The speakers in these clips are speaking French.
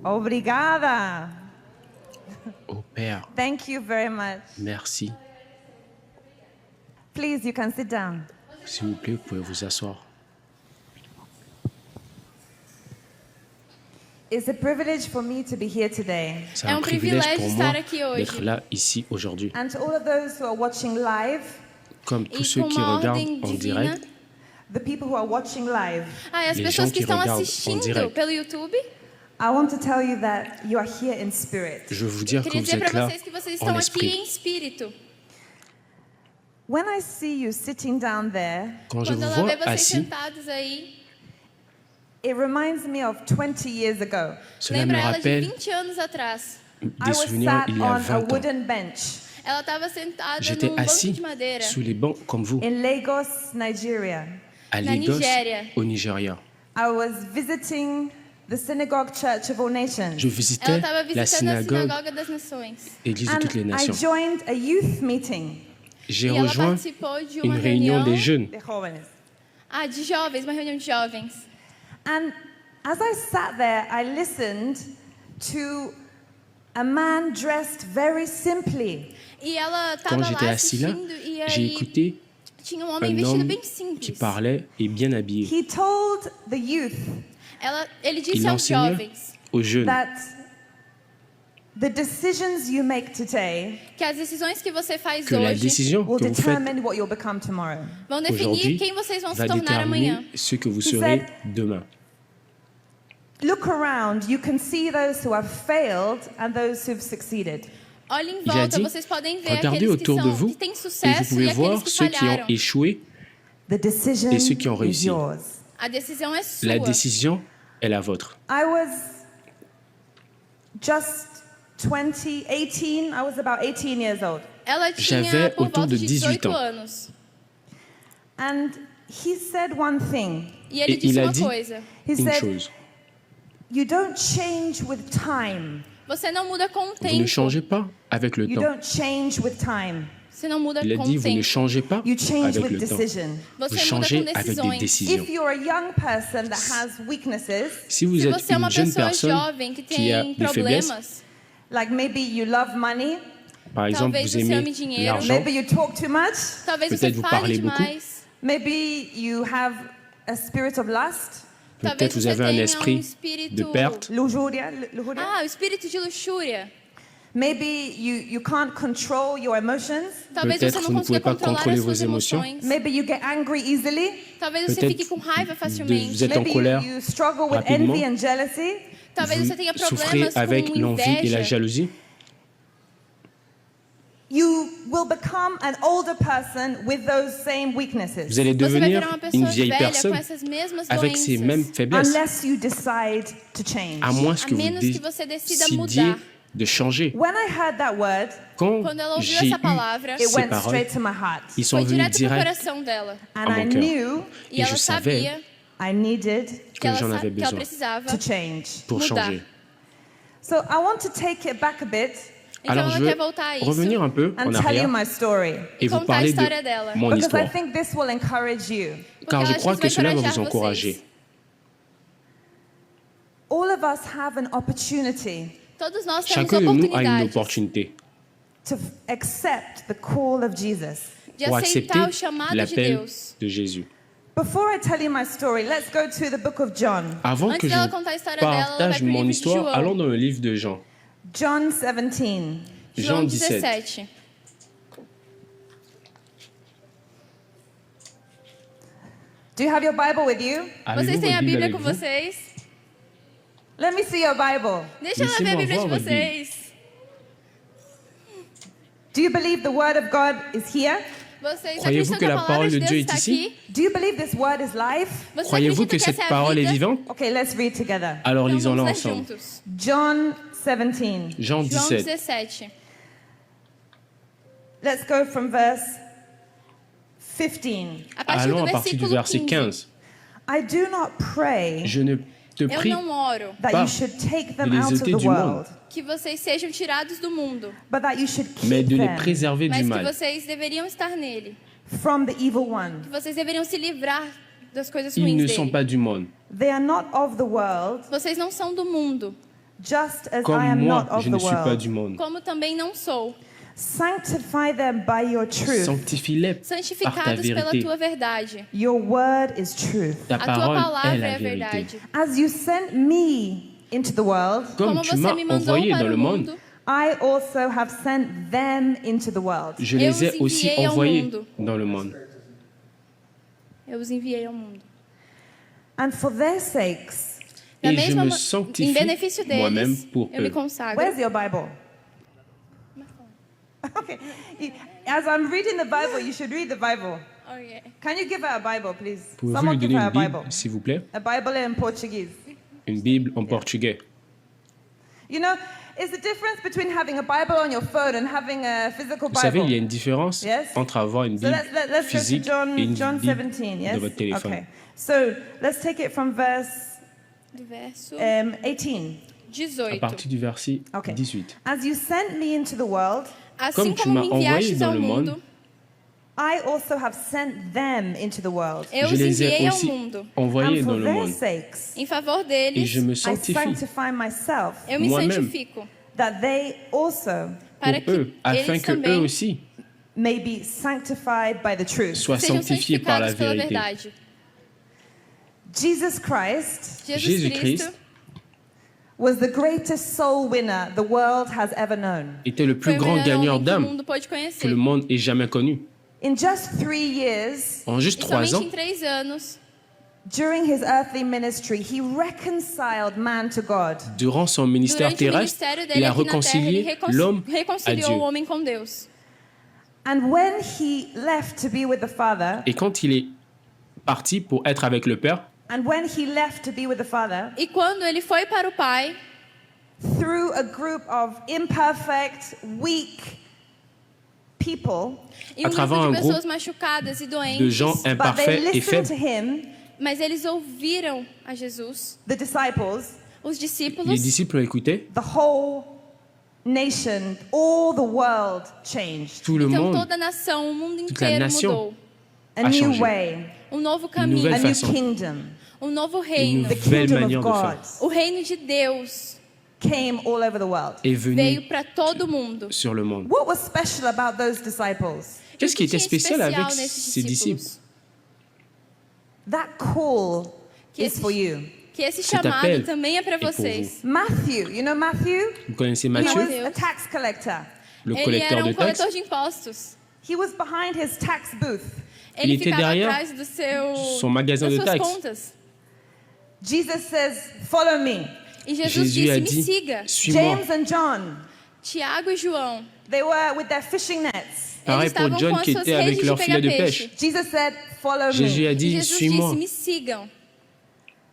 Obrigada. Ô Père, Thank you very much. merci. Please, you can sit down. S'il vous plaît, vous pouvez vous asseoir. It's a privilege for me to be here today. C'est É un um privilège privilégio pour estar moi aqui hoje. d'être là, ici, aujourd'hui. And to all of those who are watching live, Comme tous E ceux com qui uma regardent ordem en divina. direct, the people who are watching live, As Les pessoas gens que qui estão regardent en assistindo direct. pelo YouTube, I want to tell you that you are here in spirit. je veux vous dire que queria vous dizer êtes para là vocês que vocês en estão aqui esprit. em espírito. When I see you sitting down there, Quand je Quando vous ela vois vê vocês assis, sentados aí, it reminds me of 20 years ago. cela me lembra ela de rappelle 20 anos atrás. I des was souvenirs sat il y a on a 20 ans. wooden bench Ela estava sentada J'étais num banco assis de madeira sous les bancs comme vous, in Lagos, Nigeria. à Na Lagos, Nigéria. au Nigeria. I was visiting the Synagogue Church of All Nations. Je Ela visitais estava la visitando a synagogue, Sinagoga das Nações. église de And toutes les I nations. joined a youth meeting. J'ai E ela rejoint participou de uma une réunion reunião des jeunes. The jóvenes. de jovens, uma reunião de jovens. And as I sat there, I listened to a man dressed very simply. E ela Quand estava j'étais lá assis là, assistindo e j'ai aí écouté tinha um homem un vestido homme bem qui simples. parlait et bien habillé. He told the youth Ele Il disse aos enseignait jovens aux jeunes that the decisions you make today que as decisões que você faz que la hoje décision will que vous faites determine what you'll become tomorrow. vão definir aujourd'hui quem vocês vão se va tornar amanhã. déterminer ce que vous He serez said- demain. Look around, you can see those who have failed and those who've succeeded. Olhem em Il a volta, dit, vocês podem ver regardez aqueles que, autour de são, vous que têm et vous sucesso e pouvez aqueles voir que ceux qui ont falharam. échoué. The decision Et ceux qui ont is réussi. yours. A decisão é sua. La décision est la vôtre. I was just 18, I was about 18 years old. Ela tinha J'avais por autour volta de de 18 18 ans. anos. And he said one thing. E ele Et disse il a uma dit coisa. He une said, chose. you don't change with time. Você não muda com o Vous ne tempo. changez pas avec le You temps. don't change with time. Você não muda Il a com dit, o vous ne tempo. changez pas You change avec with le temps. decision. Vous Você muda changez com avec des decisões. décisions. If you're a young person that has weaknesses, Si vous Se êtes você é uma une jeune pessoa personne jovem que qui a tem des faiblesses, problemas, like maybe you love money, par exemple, Talvez vous você aimez ame dinheiro. l'argent, maybe you talk too much, talvez você Peut-être vous fale parlez beaucoup. demais, maybe you have a spirit of lust, talvez peut-être vous você avez un tenha esprit espírito... de perte, lujuria. o espírito de luxúria. Maybe you can't control your emotions. Talvez Peut-être você vous não ne pouvez consiga pas controlar contrôler as suas vos émotions. emoções. Maybe you get angry easily. Talvez você Peut-être fique com raiva facilmente. vous êtes en Maybe colère you struggle with rapidement. envy and jealousy. Talvez você tenha vous souffrez problemas avec com l'envie et la inveja. jalousie. You will become an older person with those same weaknesses. Vous allez Você vai devenir virar uma une pessoa vieille velha com personne essas mesmas avec ces doenças. mêmes faiblesses, Unless you decide to change. à moins que A vous menos que você decida décidiez mudar. de changer. When I heard that word, Quand Quando ela ouviu j'ai essa eu palavra, it ces went paroles, straight to my heart. ils sont foi venus direto pro direct coração dela. And à I mon cœur. knew E Et ela je savais sabia I needed que que ela, j'en avais que ela besoin precisava. to change. pour mudar. changer. So I want to take it back a bit Então Alors ela je quer veux voltar a isso revenir un peu en and tell you arrière my story. et vous contar a parler história dela. de mon Because I histoire. think this will encourage you. Car Porque je eu acho crois que que isso vai cela va encorajar vous encourager. vocês. All of us have an opportunity Todos nós temos Chacun de nous a une oportunidades opportunité to accept the call of Jesus. de pour aceitar accepter o chamado de l'appel Deus. de Jésus. Before I tell you my story, let's go to the book of John. Avant Antes que je dela vous contar a história dela, ela vai partage pro mon livro de histoire, João. allons dans le livre de Jean. John 17. Jean João 17. 17. Do you have your Bible with you? Avez-vous Vocês têm votre a Bible Bíblia avec com vous? vocês? Let me see your Bible. Deixa ela ver a Laissez-moi Bíblia de voir votre vocês. Do you believe the word of God is here? Vocês Croyez-vous acreditam que que a la palavra parole de de Deus Dieu está est ici? aqui? Do you believe this word is life? Você Croyez-vous acredita que que cette essa é a parole est vida? vivante? Okay, let's read together. Alors Então lisons-la vamos ler ensemble. juntos. John 17. Jean João 17. 17. Let's go from verse 15. A partir Allons do à partir du versículo verset 15. 15. I do not pray Je ne te Eu prie não oro that pas you should take them de les out of ôter the du world, que vocês sejam tirados do mundo, but that you should mais keep de les them préserver mas du que mal. vocês deveriam estar nele. from the evil one. Que vocês deveriam se livrar das coisas Ils ruins ne dele. sont pas du monde. They are not of the world, Vocês não são do mundo, just as I Comme am moi, not of je the ne suis pas world. du monde. como também não sou. Sanctify them by your truth. Sanctifie-les par ta Santificados pela vérité. tua verdade. Your word is truth. Ta A tua parole est palavra la é a vérité. verdade. As you sent me into the world, Comme Como tu você m'as me mandou envoyé para dans o le monde, mundo, I also have sent them into the world. je Eu les os ai aussi enviei ao envoyés mundo. dans le monde. eu os enviei ao mundo. And for their sakes, Da Et je mesma me ma- em sanctifie benefício moi-même deles, pour eu me eux. consagro. where's your Bible? Okay. As I'm reading the Bible, you should read the Bible. Oh, yeah. Can you give her a Bible, please? Pouvez-vous lui Someone give donner her a une Bible. Bible, s'il vous plaît? A Bible in Portuguese. Une Bible en portugais. You know, it's the difference between having a Bible on your phone and having a physical Vous savez, Bible. il y a une différence Yes. entre avoir une So Bible let's go to physique John, et une John Bible 17, yes? de votre téléphone. Okay. So let's take it from verse Do verso 18. À 18. partir du verset Okay. 18. As you sent me into the world, Assim Comme tu como m'as me envoyé enviastes dans ao le mundo, monde, I also have sent them into the world. eu je os les ai enviei ao aussi mundo. envoyés And dans for le their monde. sakes, Em favor Et deles, je me I sanctifie sanctify myself, eu me moi-même. santifico, that they also para pour eux, que afin eles que eux também aussi may be sanctified by the truth. soient sejam sanctifiés par la santificados pela vérité. verdade. Jesus Christ Jesus Jésus-Christ Cristo was the greatest soul winner the world has ever known. était le plus foi o grand melhor gagneur homem que o d'âmes mundo pode que le conhecer. monde ait jamais connu. In just 3 years, En juste E 3 somente ans, em 3 anos, during his earthly ministry, he reconciled man to God. durant son ministère durante o terrestre, ministério il dele a aqui na terra, ele réconcilié l'homme à reconciliou o Dieu. homem com Deus. And when he left to be with the Father, Et quand il est parti pour être avec le Père, and when he left to be with the Father, E quando ele foi para o Pai, through a group of imperfect, weak people, e À um travers grupo um de grupo pessoas machucadas e de doentes, gens but they imparfaits et listened to faibles, him, mas eles ouviram a Jesus, the disciples, os les discípulos, disciples ont écouté, the whole nation, all the world changed. tout le então monde, toda a nação, o mundo toute la inteiro nation mudou. A a new changé. way, Um novo Une caminho, nouvelle a new façon. kingdom. um novo une reino. The nouvelle kingdom manière of de God faire O reino de Deus came all over the world. est venue veio para todo mundo. sur le monde. What was special about those disciples? Qu'est-ce qui O que était tinha de spécial avec nesses ces disciples? That call Que is esse, for you. que esse Cet chamado appel também é para est pour vocês. Matthew, you know Matthew? Vous connaissez He Matthieu, was a tax collector. le Ele collecteur era de um taxes? coletor de impostos. He was behind his tax booth. Ele était ficava derrière atrás do seu, son magasin das de suas taxes. contas. Jesus says, "Follow me." E Jesus Jésus a disse, me dit, siga. suis-moi. James and John, Tiago e João, they were with their fishing nets. Pareil eles pour estavam John com as qui suas était avec redes leur de filet de pegar pêche. peixe. Jesus said, "Follow Jésus a me." E dit, Jesus suis-moi. disse, me sigam.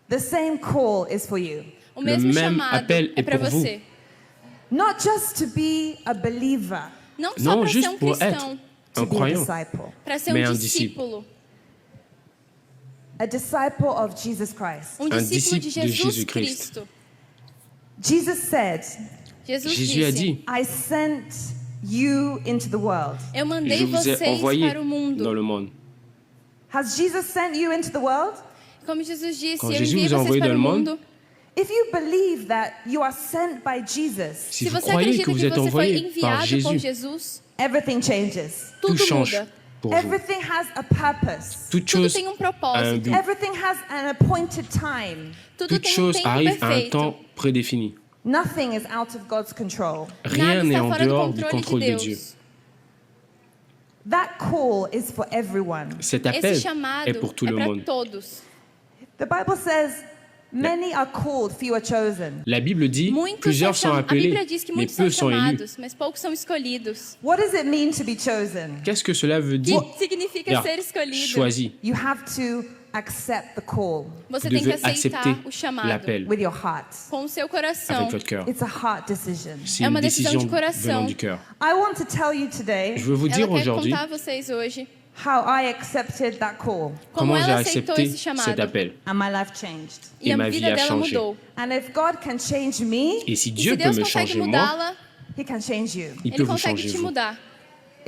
The same call is for you. O mesmo même chamado appel é est para pour vous. você. Not just to be a believer, Não só Non, para ser juste um pour être cristão, to un be a croyant, disciple. para ser mais um un discípulo. A disciple of Jesus Christ. Um Un discípulo de discípulo de Jesus Jesus Christ. Cristo. Jesus said, Jesus Jésus a disse, dit, I sent you into the world. eu je mandei vous ai vocês envoyé para o mundo. dans le monde. Has Jesus sent you into the world? Como Jesus disse, Quand eu Jésus enviei vous a vocês envoyé para dans o le monde, mundo. If you believe that you are sent by Jesus, Si Se vous você croyez acredita que vous que êtes você foi envoyé par enviado por Jésus, Jesus, everything changes. tout tudo change muda. pour vous. Everything has a purpose. Toute Tudo chose tem um a un propósito. but. Everything has an appointed time. Tudo Toute tem um chose tempo arrive à un perfeito. temps prédéfini. Nothing is out of God's control. Rien Nada n'est está en fora do dehors du controle contrôle de de Dieu. Deus. That call is for everyone. Cet appel Esse chamado est pour tout é le para monde. todos. The Bible says, many are called, few are chosen. La Bible dit, Muitos plusieurs são sont a appelés, Bíblia diz que mais muitos são peu sont élus. chamados, mas poucos são escolhidos. What does it mean to be chosen? Qu'est-ce que cela veut O dire? que significa Bien, ser escolhido? choisi. You have to accept the call Você Vous tem que devez aceitar accepter o chamado l'appel with your heart. com o seu coração. avec votre cœur. It's a heart decision. C'est É une uma decisão décision de coração. venant du cœur. I want to tell you today Je veux vous Ela dire quer aujourd'hui contar a vocês hoje how I accepted that call como comment j'ai ela aceitou accepté esse chamado. cet appel. and my life changed. E a Et ma vie vida a dela changé. mudou. And if God can change me, Et si E Dieu se peut Deus me consegue changer moi, mudá-la, He can change you. il peut Ele vous consegue changer te vous. mudar.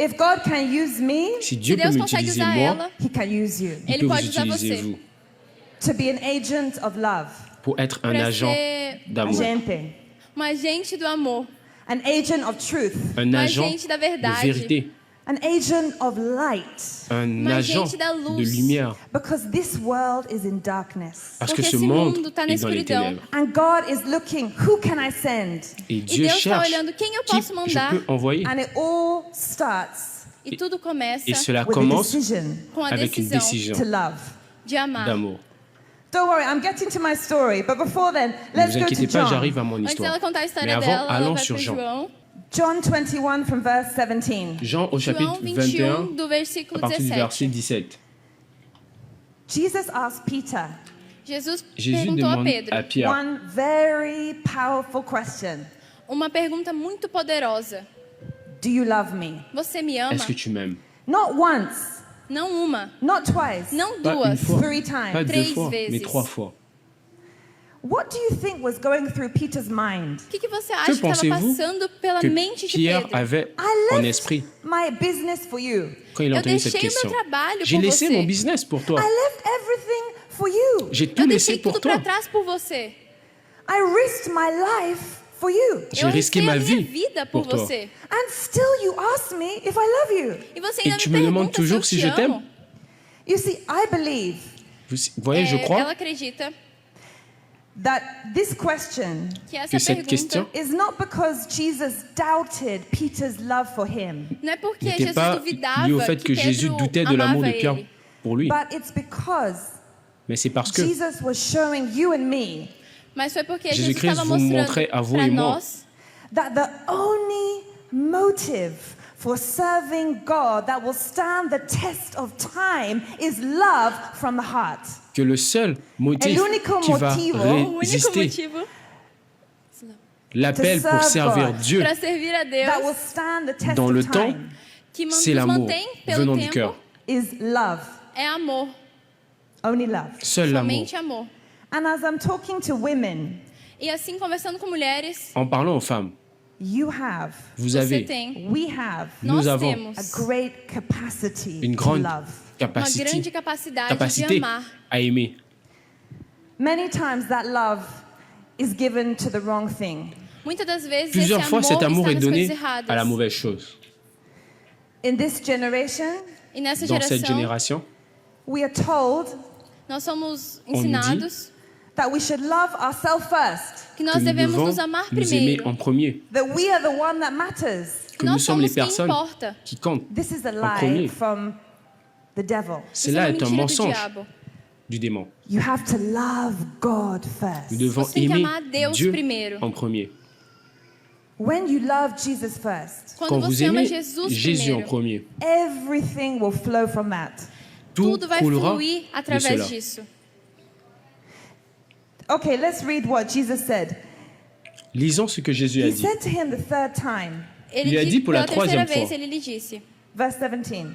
If God can use me, Si Se Dieu peut Deus consegue m'utiliser usar moi, ela, He can use you il Ele peut vous pode usar utiliser você. vous to be an agent of love. pour être un para agent ser d'amour. Gente. agente do amor, an agent of truth, un agent agente da de verdade, vérité, an agent of light. un agente agent da de luz. lumière. Because this world is in darkness. Parce que Porque ce esse monde mundo tá na est dans les escuridão. ténèbres. And God is looking, who can I send? Et Dieu Deus está cherche olhando quem eu qui posso mandar. je peux envoyer. And it all starts E tudo começa Et cela with a commence decision com a avec une decisão décision to love. de amar. d'amour. Don't worry, I'm getting to my story. But before then, Ne let's vous go to inquiétez pas, John. j'arrive à mon Antes histoire. dela contar a Mais história avant, dela, ela allons vai sur para Jean. João. John 21 from verse 17. Jean au chapitre João 21, 21, do à versículo partir du 17. verset 17. Jesus asked Peter Jesus Jésus perguntou a demande Pedro à Pierre one very powerful question. uma pergunta muito poderosa. Do you love me? Você me ama? est-ce que tu m'aimes? Not once, Não uma, not twice, não Pas une duas. fois, three pas times. deux Três fois, mais vezes. 3 fois. What do you think was going through Peter's mind? O que você acha que estava pensez-vous passando pela Que mente de Pierre Pedro? avait I en left esprit my business for you. quand il a Eu entendu cette deixei o question? meu trabalho J'ai por laissé você. mon business pour toi. I left everything for you. J'ai Eu tout laissé deixei pour tudo toi. para trás por você. I risked my life for you. J'ai Eu risqué arrisquei ma a minha vie vida por pour toi. você. And still you ask me if I love you. E você Et ainda tu me me demandes pergunta se eu toujours si te je t'aime? amo. You see, I believe Vous voyez, je crois Ela acredita that this question que essa que cette pergunta question is not because Jesus doubted Peter's love for him, não é porque n'était Jesus pas duvidava lié au fait que Pedro Jésus doutait de l'amour de amava Pierre ele, pour lui, but it's because mais c'est parce que Jesus was showing you and me mas foi porque Jesus Jésus-Christ estava vous mostrando montrait à vous para et moi nós that the only motive for serving God that will stand the test of time is love from the heart. que le seul motif l'unico qui va motivo, o único résister motivo l'appel to pour serve servir God. Dieu para servir a That will Deus stand the test dans le of temps, time que c'est nos l'amour mantém pelo venant du tempo cœur. is love. é amor, Only love. Seul l'amour. somente amor. And as I'm talking to women, E assim, conversando com mulheres, En parlant aux femmes, you have, vous você avez tem, we have Nous nós avons temos a great capacity une to grande love. uma capacité, grande capacidade de capacité amar. à aimer. Many times that love is given to the wrong thing. Muitas das vezes Plusieurs esse fois, cet amour está est nas donné coisas erradas. à la mauvaise chose. In this generation, E nessa Dans cette geração, génération, we are told nós somos On nous dit ensinados that we should love ourselves first, que que nós nous devemos devons nos amar nous aimer primeiro. en premier, that we are the one that matters. que Nós nous sommes les somos quem personnes importa. qui comptent. This is a premier. lie from the devil. Isso é Cela uma est un mentira do mensonge diabo. du démon. You have to love God first. Nous devons Você tem que aimer amar Deus Dieu primeiro. en premier. When you love Jesus first, Quando Quand vous você ama aimez Jesus Jésus en primeiro, premier, everything will flow from that. tout tudo vai coulera fluir de através cela. disso. Okay, let's read what Jesus said. Lisons ce que Jésus a He dit. said to him the third time, Ele Il a dit pour la pela terceira troisième vez, fois. ele lhe disse: verse 17,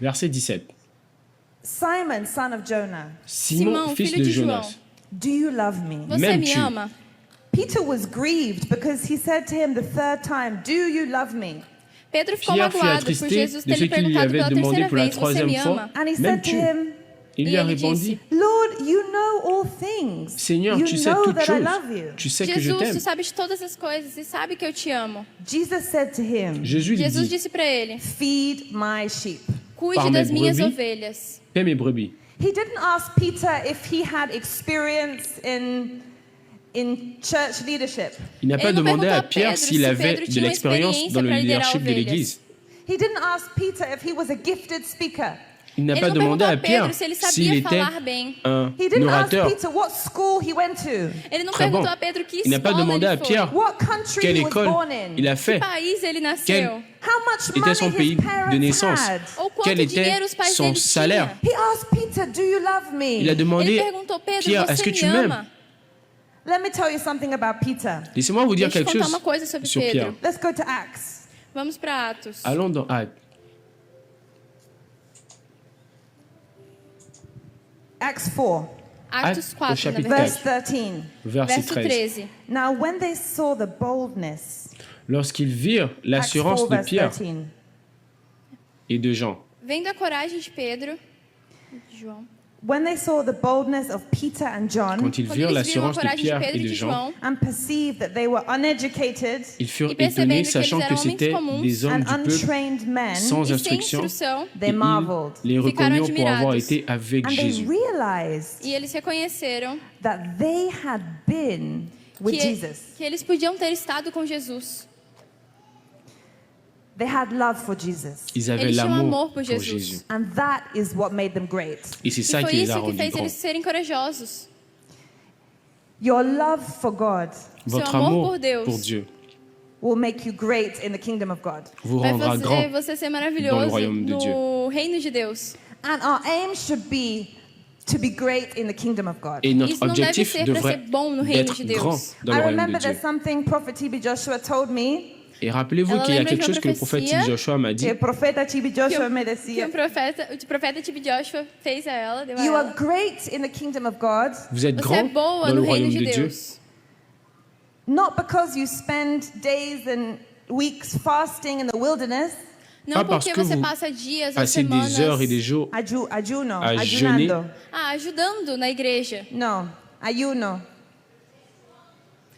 Verset 17. Simon, son of Jonah, Simon, Simão, fils filho de de João, Jonas, do you love me? você Même me tu. ama? Peter was grieved because he said to him the third time, do you love me? Pedro ficou Pierre fut magoado por attristé Jesus de ter ce lhe qu'il lui perguntado avait pela demandé terceira pour la vez: Você troisième me fois. ama? And he Même said to tu. him, Il lui a ele répondu, disse, Lord, you know all things. Seigneur, you tu sais know toutes that I choses. love you. Tu sais que je Jesus, t'aime. tu sabes de todas as coisas e sabe que eu te amo. Jesus said to him, Jésus lui Jesus dit, disse para ele: feed my sheep. Cuide Par das mes minhas brebis. ovelhas. paie mes brebis. He didn't ask Peter if he had experience in church leadership. Il n'a pas Ele não demandé perguntou à a Pierre Pedro s'il se avait Pedro de tinha uma l'expérience experiência dans le para liderar leadership de ovelhas. l'Église. He didn't ask Peter if he was a gifted speaker. Il n'a Ele pas não demandé perguntou à a Pierre Pedro se ele s'il sabia était falar bem. un He didn't ask orateur. Peter what school he went to, Ele não Très perguntou bon. a Pedro que Il n'a pas escola demandé ele à foi, Pierre what country quelle he was école born in, il a que fait, país ele Quel- nasceu, how much était money son his pays de parents naissance, had. ou quanto quel était dinheiro os pais son dele salaire. tinham. He asked Peter, do you love me? Il a Ele demandé, perguntou: Pedro, Pierre, est-ce você que tu me m'aimes? ama? Let me tell you something about Peter. Laissez-moi vous dire Deixa eu quelque contar chose uma coisa sobre sur Pedro. Pierre. Let's go to Acts. Vamos para Atos. Allons dans Actes. Acts 4, Atos Actes, 4, au chapitre na verse verdade. 13. Verset Verso 13. 13. Now, when they saw the boldness, Lorsqu'ils virent Acts 4, l'assurance de verse Pierre 13. et de Jean, Vendo a coragem de Pedro, de João, when they saw the boldness of Peter and John Quand ils Quando virent eles viram a l'assurance de coragem de Pierre Pedro et e de de Jean, João and perceived that they were uneducated ils furent E percebendo étonnés, que sachant eles que eram homens c'étaient comuns des hommes and du peuple untrained men, sans e sem instruction, instrução, et they ils marveled. les reconnurent pour avoir admirados. été avec And they Jésus. realized e eles reconheceram that they had been with Jesus. que eles podiam ter estado com Jesus. They had love for Jesus. Ils avaient Eles tinham l'amour amor pour por Jesus. Jésus. And that is what made them great. Et c'est E ça foi qui les a isso que rendus fez grands. eles serem corajosos. Your love for God Votre amor amour por Deus pour Dieu will make you great in the kingdom of God. vous Vai rendra grand. fazer você ser dans le maravilhoso royaume de no reino de Deus. And our aim should be to be great in the kingdom of God. Et notre Isso não deve objectif ser para ser devrait bom no reino être de Deus. grand dans I le royaume remember de Dieu. there's something Prophet T.B. Joshua told me. Et rappelez-vous Ela qu'il y a lembra quelque de uma chose que le prophète profecia Joshua m'a dit. El profeta T.B. Joshua me Que decía, o profeta T.B. Joshua fez a ela, deu a you are ela. great in the kingdom of God, Vous êtes Você grand é boa dans no le reino royaume de de Dieu, Deus. not because you spend days and weeks fasting in the wilderness, Não Pas parce porque que você vous passa dias ou passez semanas des heures et des jours ayuno, à jeûner. ayunando. ajudando na igreja, No, ayuno.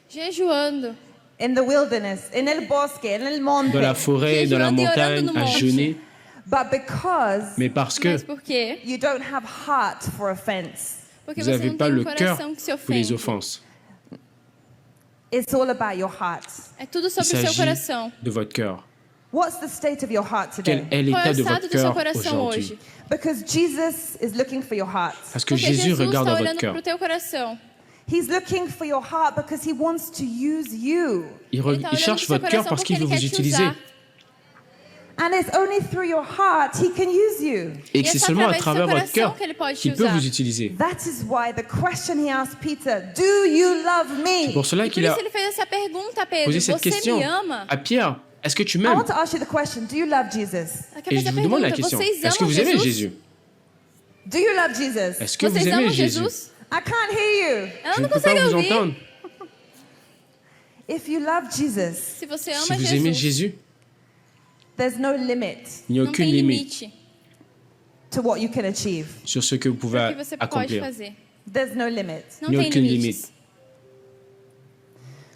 jejuando, In the wilderness, en el bosque, en el monte. dans la forêt, dans la Jejuando e orando montagne, no à monte. jeûner. But because Mais parce que mas por quê? you don't have heart for offense, Porque vous você n'avez não pas tem le um cœur coração que se pour les ofende. offenses. it's all about your heart. É tudo Il sobre o seu s'agit coração. de votre cœur. What's the state of your heart Quel today? est Qual é l'état o de estado votre do seu cœur coração aujourd'hui? hoje? Because Jesus is looking for your heart. Parce que Porque Jésus Jesus regarde está dans votre olhando cœur. para o teu coração. He's looking for your heart because he wants to use you. Il, Ele tá il olhando cherche pro seu votre cœur coração parce porque qu'il ele veut quer vous te utiliser. usar. And it's only through your heart he can use you. Et que E é c'est só seulement à através do seu travers votre coração cœur que ele pode te qu'il peut usar. vous utiliser. That is why the question he asked Peter, do you love me? Pour cela E por qu'il a isso ele fez essa pergunta a Pedro: posé cette você question me ama? à Pierre. Est-ce que tu I m'aimes? want to ask you the question, do you love Jesus? Ela quer Et fazer je a vous demande la pergunta: question. vocês Est-ce que amam vous aimez Jesus? Jésus? Do you love Jesus? Est-ce que vous Vocês aimez amam Jésus? Jesus? I can't hear you. Ela Je não ne peux pas consegue vous ouvir. entendre. If you love Jesus, Se você Si ama vous aimez Jesus, Jésus, there's no limit il n'y a não aucune tem limite limite to what you can achieve. sur ce que vous para pouvez o que você pode accomplir. fazer. There's no limit. Não Il n'y a tem aucune limites.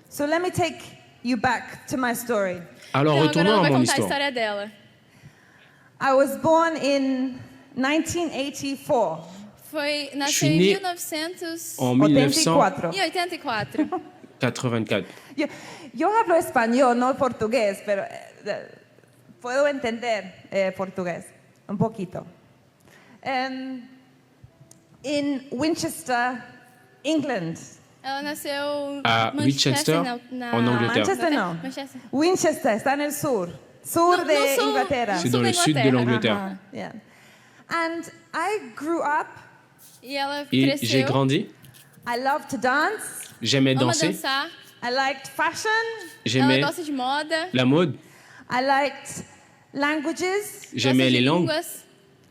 So let me take you back to my story. Alors Então agora retournons ela à vai mon contar a histoire. história dela. I was born in 1984. Nasceu em né 1984. En 1984. Yo hablo español, no portugués, pero puedo entender portugués un poquito. In Winchester, England. Ela nasceu À Winchester, en Angleterre. Manchester no. Manchester. Winchester está en el sur. Sur de no sul. Inglaterra. C'est Sul dans da le sud de Inglaterra. l'Angleterre. Uh-huh, yeah. And I grew up, E ela Et cresceu. j'ai grandi, I loved to dance, j'aimais Ama danser, dançar. I liked fashion, Ela j'aimais gosta de moda. la mode, I liked languages, j'aimais gosta de les langues, línguas,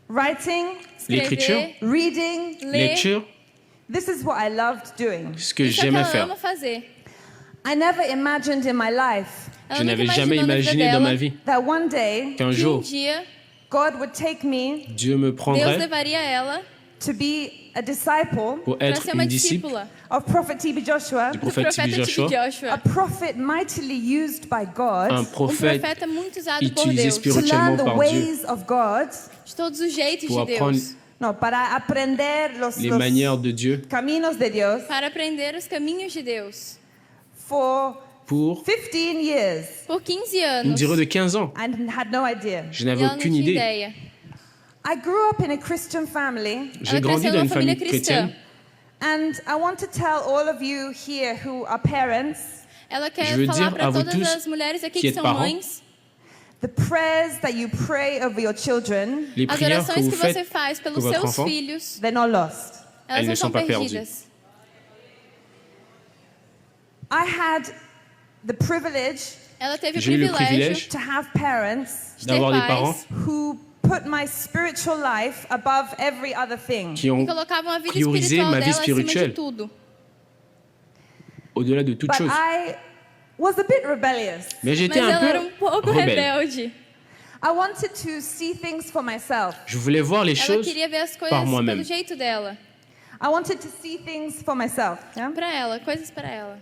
writing, l'écriture, escrever, reading. ler. lecture, This is what I loved doing. ce que Isso é o que j'aimais ela faire. ama fazer. I never imagined in my life Ela Je nunca n'avais jamais imaginou na vida imaginé dans dela ma vie that one day qu'un que jour, dia God would take me Dieu me Deus prendrait levaria ela to be a disciple pour para être ser uma une disciple discípula of Prophet T.B. Joshua, du do prophète profeta T.B. T.B. Joshua, Joshua. a prophet mightily used by God un prophète profeta muito usado por utilisé Deus. to spirituellement learn the par Dieu ways of God. De todos os jeitos pour de apprendre Deus. No, para aprender les manières de Dieu, caminos de Dios Para aprender os caminhos de Deus. for pour 15 years. Por 15 une anos. durée de 15 ans. I had no idea. Je E n'avais ela não aucune tinha idée. ideia. I grew up in a Christian family, J'ai Ela grandi cresceu dans numa une famille família cristã. chrétienne. and I want to tell all of you here who are parents Ela quer Je veux falar dire para à vous todas tous as mulheres aqui qui que êtes são parents, mães, the prayers that you pray over your children, Les as prières que orações vous que você faites faz pour pelos votre seus enfant, filhos, they're not lost. elas Elles não ne são sont pas perdidas. I had the privilege Ela teve o J'ai eu le privilégio privilège to have parents de ter d'avoir des pais parents who put my spiritual life above every other thing. qui que ont colocavam a vida priorisé espiritual ma vie dela acima de spirituelle tudo. au-delà de toute But chose. I was a bit rebellious. Mais j'étais Mas un ela era um peu pouco rebelle. rebelde. I wanted to see things for myself. Je voulais voir les Ela choses queria ver as par coisas moi-même. pelo jeito dela. I wanted to see things for myself. Yeah? Pra ela, coisas para ela.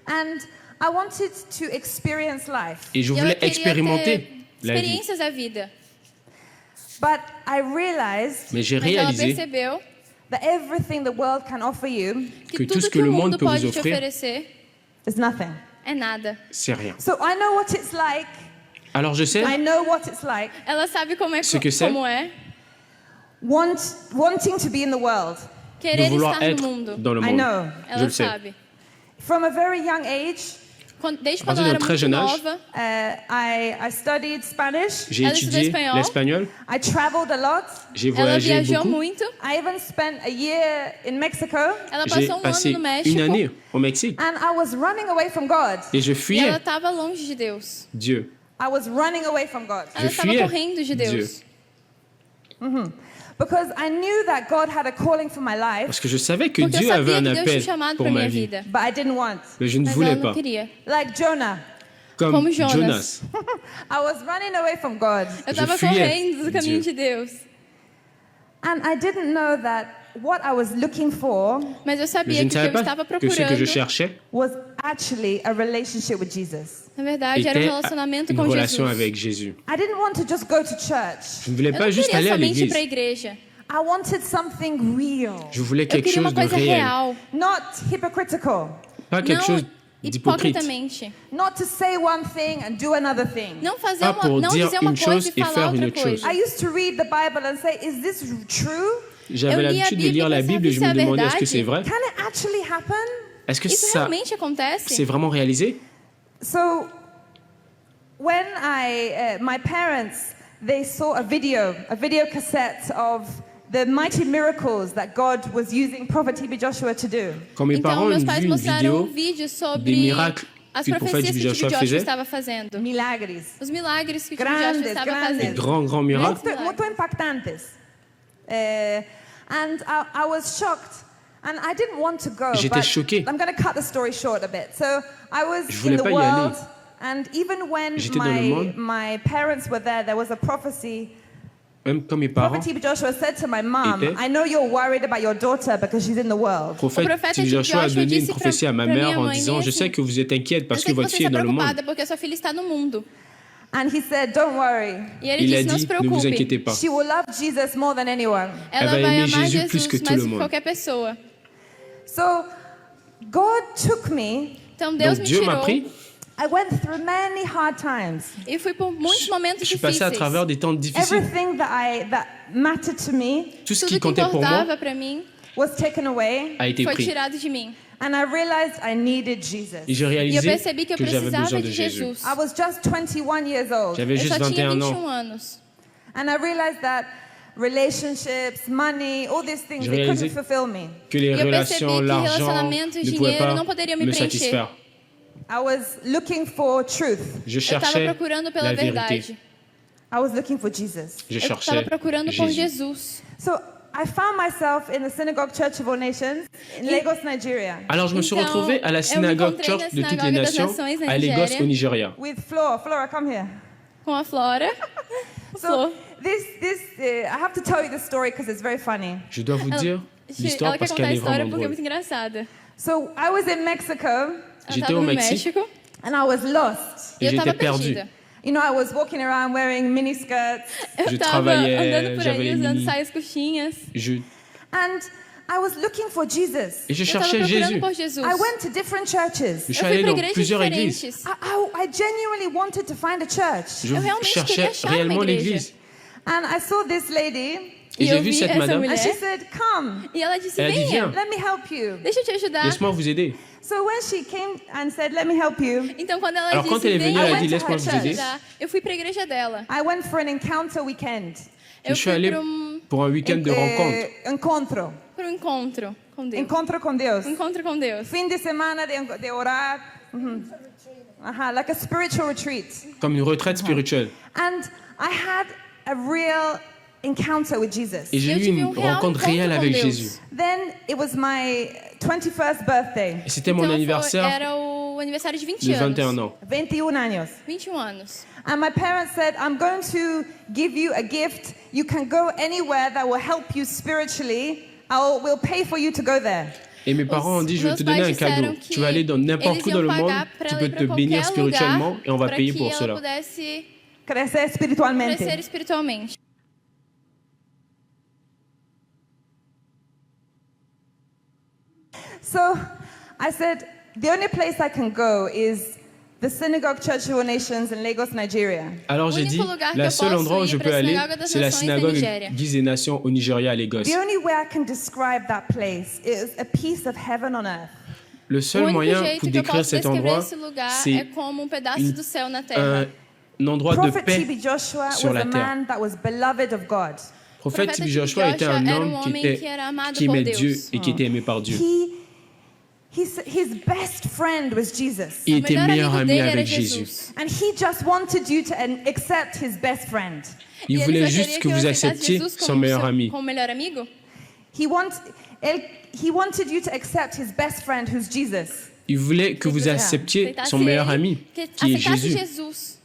And I wanted to experience life. Et je E ela voulais queria expérimenter ter la vie. experiências da vida. But I realized Mais j'ai Mas ela réalisé percebeu that everything the world can offer you que que tout tudo ce que que o le mundo monde peut pode vous te offrir, oferecer is nothing. é nada. c'est rien. So I know what it's like. Alors je sais I know what it's like Ela sabe como é, Ce que c'est. como é wanting to be in the world. de querer vouloir estar no être mundo. dans le I monde. know. Je Ela le sais. sabe. From a very young age, Desde À quando partir ela d'un era très muito jeune âge, nova, I studied Spanish. J'ai Elle étudiait étudié espagnol. l'espagnol, I traveled a lot. j'ai ela voyagé viajou beaucoup, muito. I even spent a year in Mexico, Ela j'ai passou passé ano no México une année au Mexique and I was running away from God. et je e ela fuyais estava longe de Deus. Dieu. I was running away from God Ela estava fuyais correndo de Deus. because I knew that God had a calling for my life, Parce que je savais que Porque eu Dieu avait sabia un que Deus tinha appel chamado pour para ma minha vie, vida. but I didn't want. mais je ne Mas voulais ela não pas. queria. Like Jonah, Comme Como Jonas. Jonas. I was running away from God, Eu estava fuyais correndo do caminho Dieu. de Deus. and I didn't know that what I was looking for Mas eu Mais sabia je ne que o que savais eu pas estava que ce que je procurando, cherchais was actually a relationship with Jesus. na verdade, era um était relacionamento une com relation Jesus. avec Jésus. I didn't want to just go to church. Je ne voulais Eu pas não juste aller queria à somente ir l'église. para a igreja. I wanted something real, Je voulais Eu quelque queria uma chose de coisa réel, real. not hypocritical, pas quelque Não chose d'hypocrite. hipocritamente. not to say one thing and do another thing. Não fazer Pas uma, pour não dire dizer uma une coisa chose e et falar faire outra une autre chose. coisa. I used to read the Bible and say, is this true? J'avais Eu lia a l'habitude de Bíblia lire la e Bible et je me pensava, demandais "Isso é est-ce que c'est verdade?" vrai? Can it actually happen? Est-ce que Isso ça realmente c'est acontece? vraiment réalisé? So, when my parents, they saw a video cassette of the mighty miracles that God was using Prophet TB Joshua to do. Quand mes Então, parents meus ont pais vu une mostraram um vidéo vídeo des sobre miracles as que le prophète profecias que Joshua Joshua faisait, estava fazendo. Milagres. Os milagres que Grandes, Joshua estava grandes. fazendo. grands miracles, Muito impactantes. And I was shocked. And I didn't want to go. J'étais but choqué. I'm going to cut the story short a bit. So I was Je in voulais the pas y world, aller. and even when J'étais dans le monde. my parents were there was a prophecy. même quand mes parents, Prophet TB Joshua said to my mom, étaient. I know you're worried about your daughter because she's in the world. prophète prophète Joshua a Joshua donné une disse prophétie à ma pra mère minha en mãe disant, je mesmo. sais que vous êtes inquiète parce Eu que sei que votre você fille est está dans le monde. preocupada porque a sua filha está no mundo. And he said, don't worry. E ele Il a disse, não se dit, ne vous inquiétez preocupe. pas. She will love Jesus more than anyone. Ela vai vai aimer amar Jésus plus Jesus que tout mais le que monde. qualquer pessoa. So God took me. Então Deus Donc me Dieu m'a tirou pris, I went through many hard times. e fui por muitos momentos je suis passé à difíceis. travers des temps difficiles. Everything that mattered to me Tout ce Tudo qui que comptait pour moi importava para mim was taken away, a été foi pris. tirado de mim. and I realized I needed Jesus. Et j'ai E eu réalisé percebi que eu que j'avais precisava besoin de de Jésus. Jesus. I was just 21 years old, J'avais Eu juste só tinha 21 21 ans. anos. and I realized that relationships, money, all these things, J'ai they couldn't réalisé fulfill me. Que les E eu relations, percebi que l'argent relacionamentos, ne pouvaient dinheiro pas não poderiam me me preencher. satisfaire. I was looking for truth. Je Eu estava cherchais procurando pela la vérité. verdade. I was looking for Jesus. Je Eu estava cherchais procurando por Jésus. Jesus. So I found myself in the Synagogue Church of All Nations in Lagos, Nigeria, Alors je me suis Então, retrouvé à la eu me synagogue encontrei church na de toutes les Synagogue das nations Nações na à Lagos Nigéria. au Nigeria. with Flora. Flora, come here. Com a Flora. So Flor. I have to tell you the story because it's very funny. Je dois vous dire l'histoire Ela quer parce contar qu'elle a est história vraiment porque é drôle. muito engraçada. So I was in Mexico Ela J'étais estava au no Mexique. México and I was lost. e eu Et estava j'étais perdu. perdida. You know, I was walking around wearing miniskirts Eu Je estava travaillais, andando por j'avais aí les usando mini- saias coxinhas. and I was looking for Jesus. Et je Eu estava cherchais procurando Jésus. por Jesus. I went to different churches. Je Eu suis fui allé para dans igrejas plusieurs églises. diferentes. I genuinely wanted to find a church. Je Eu realmente cherchais queria achar uma réellement igreja. l'église. And I saw this lady Et E j'ai eu vu vi cette essa madame. mulher. and she said, come, E ela disse, Ela dit, venha, viens. let me help you. deixa eu te ajudar. Laisse-moi vous aider. So when she came and said, let me help you, Então quando ela Alors, disse, quand elle est venue, venha, elle a dit, eu laisse-moi vou te vous aider. ajudar, eu fui para a igreja dela. I went for an encounter weekend. Eu Je suis fui allé para pour un week-end de rencontre. Encontro. encontro com Deus. Encontro con Dios. Encontro com Deus. Fin de semana de orar. Like a spiritual retreat. Comme une retraite spirituelle. And I had a real encounter with Jesus. Et j'ai Eu eu tive une real rencontre encontro réelle com avec Deus. Jésus. Then it was my 21st birthday. Et c'était mon Então, anniversaire era o aniversário de 20 de anos. 21 ans. 21 años. 21 anos. And my parents said, I'm going to give you a gift. You can go anywhere that will help you spiritually. We'll pay for you to go there. Et mes parents ont dit, je vais meus te donner pais un cadeau. disseram Tu vas aller dans n'importe eles où dans le iam monde, pagar pra tu ela peux ir te pra bénir qualquer spirituellement lugar et on va pra payer que pour ela cela. pudesse Crecer espiritualmente. crescer espiritualmente. So I said, the only place I can go is the Synagogue Church of All Nations in Lagos, Nigeria. Alors j'ai Único dit, lugar que la eu seule posso endroit où ir je pra peux aller, Synagogue das c'est la Nações da synagogue Nigéria. Guise des Nations au Nigeria, à Lagos. The only way I can describe that place is a piece of heaven on earth. Le O seul único moyen jeito pour que eu décrire posso cet descrever endroit, esse lugar é c'est como um pedaço une- do céu na terra. un endroit de Prophet paix T.B. Joshua was sur la a terre. man that was beloved of God. Le prophète Prophète Joshua était un Joshua homme era qui, homem que era amado qui por aimait Deus. Dieu et qui était aimé par Dieu. His best friend was Jesus. Il O était melhor meilleur amigo ami dele era avec Jesus. Jésus. And he just wanted you to accept his best friend. Il E ele voulait só juste queria que eu vous aceitasse acceptiez Jesus son como meilleur seu- ami. como melhor amigo. He wanted you to accept his best friend, who's Jesus. Il voulait que vous acceptiez Aceitasse son meilleur ele, ami, que qui est aceitasse Jésus. Jesus.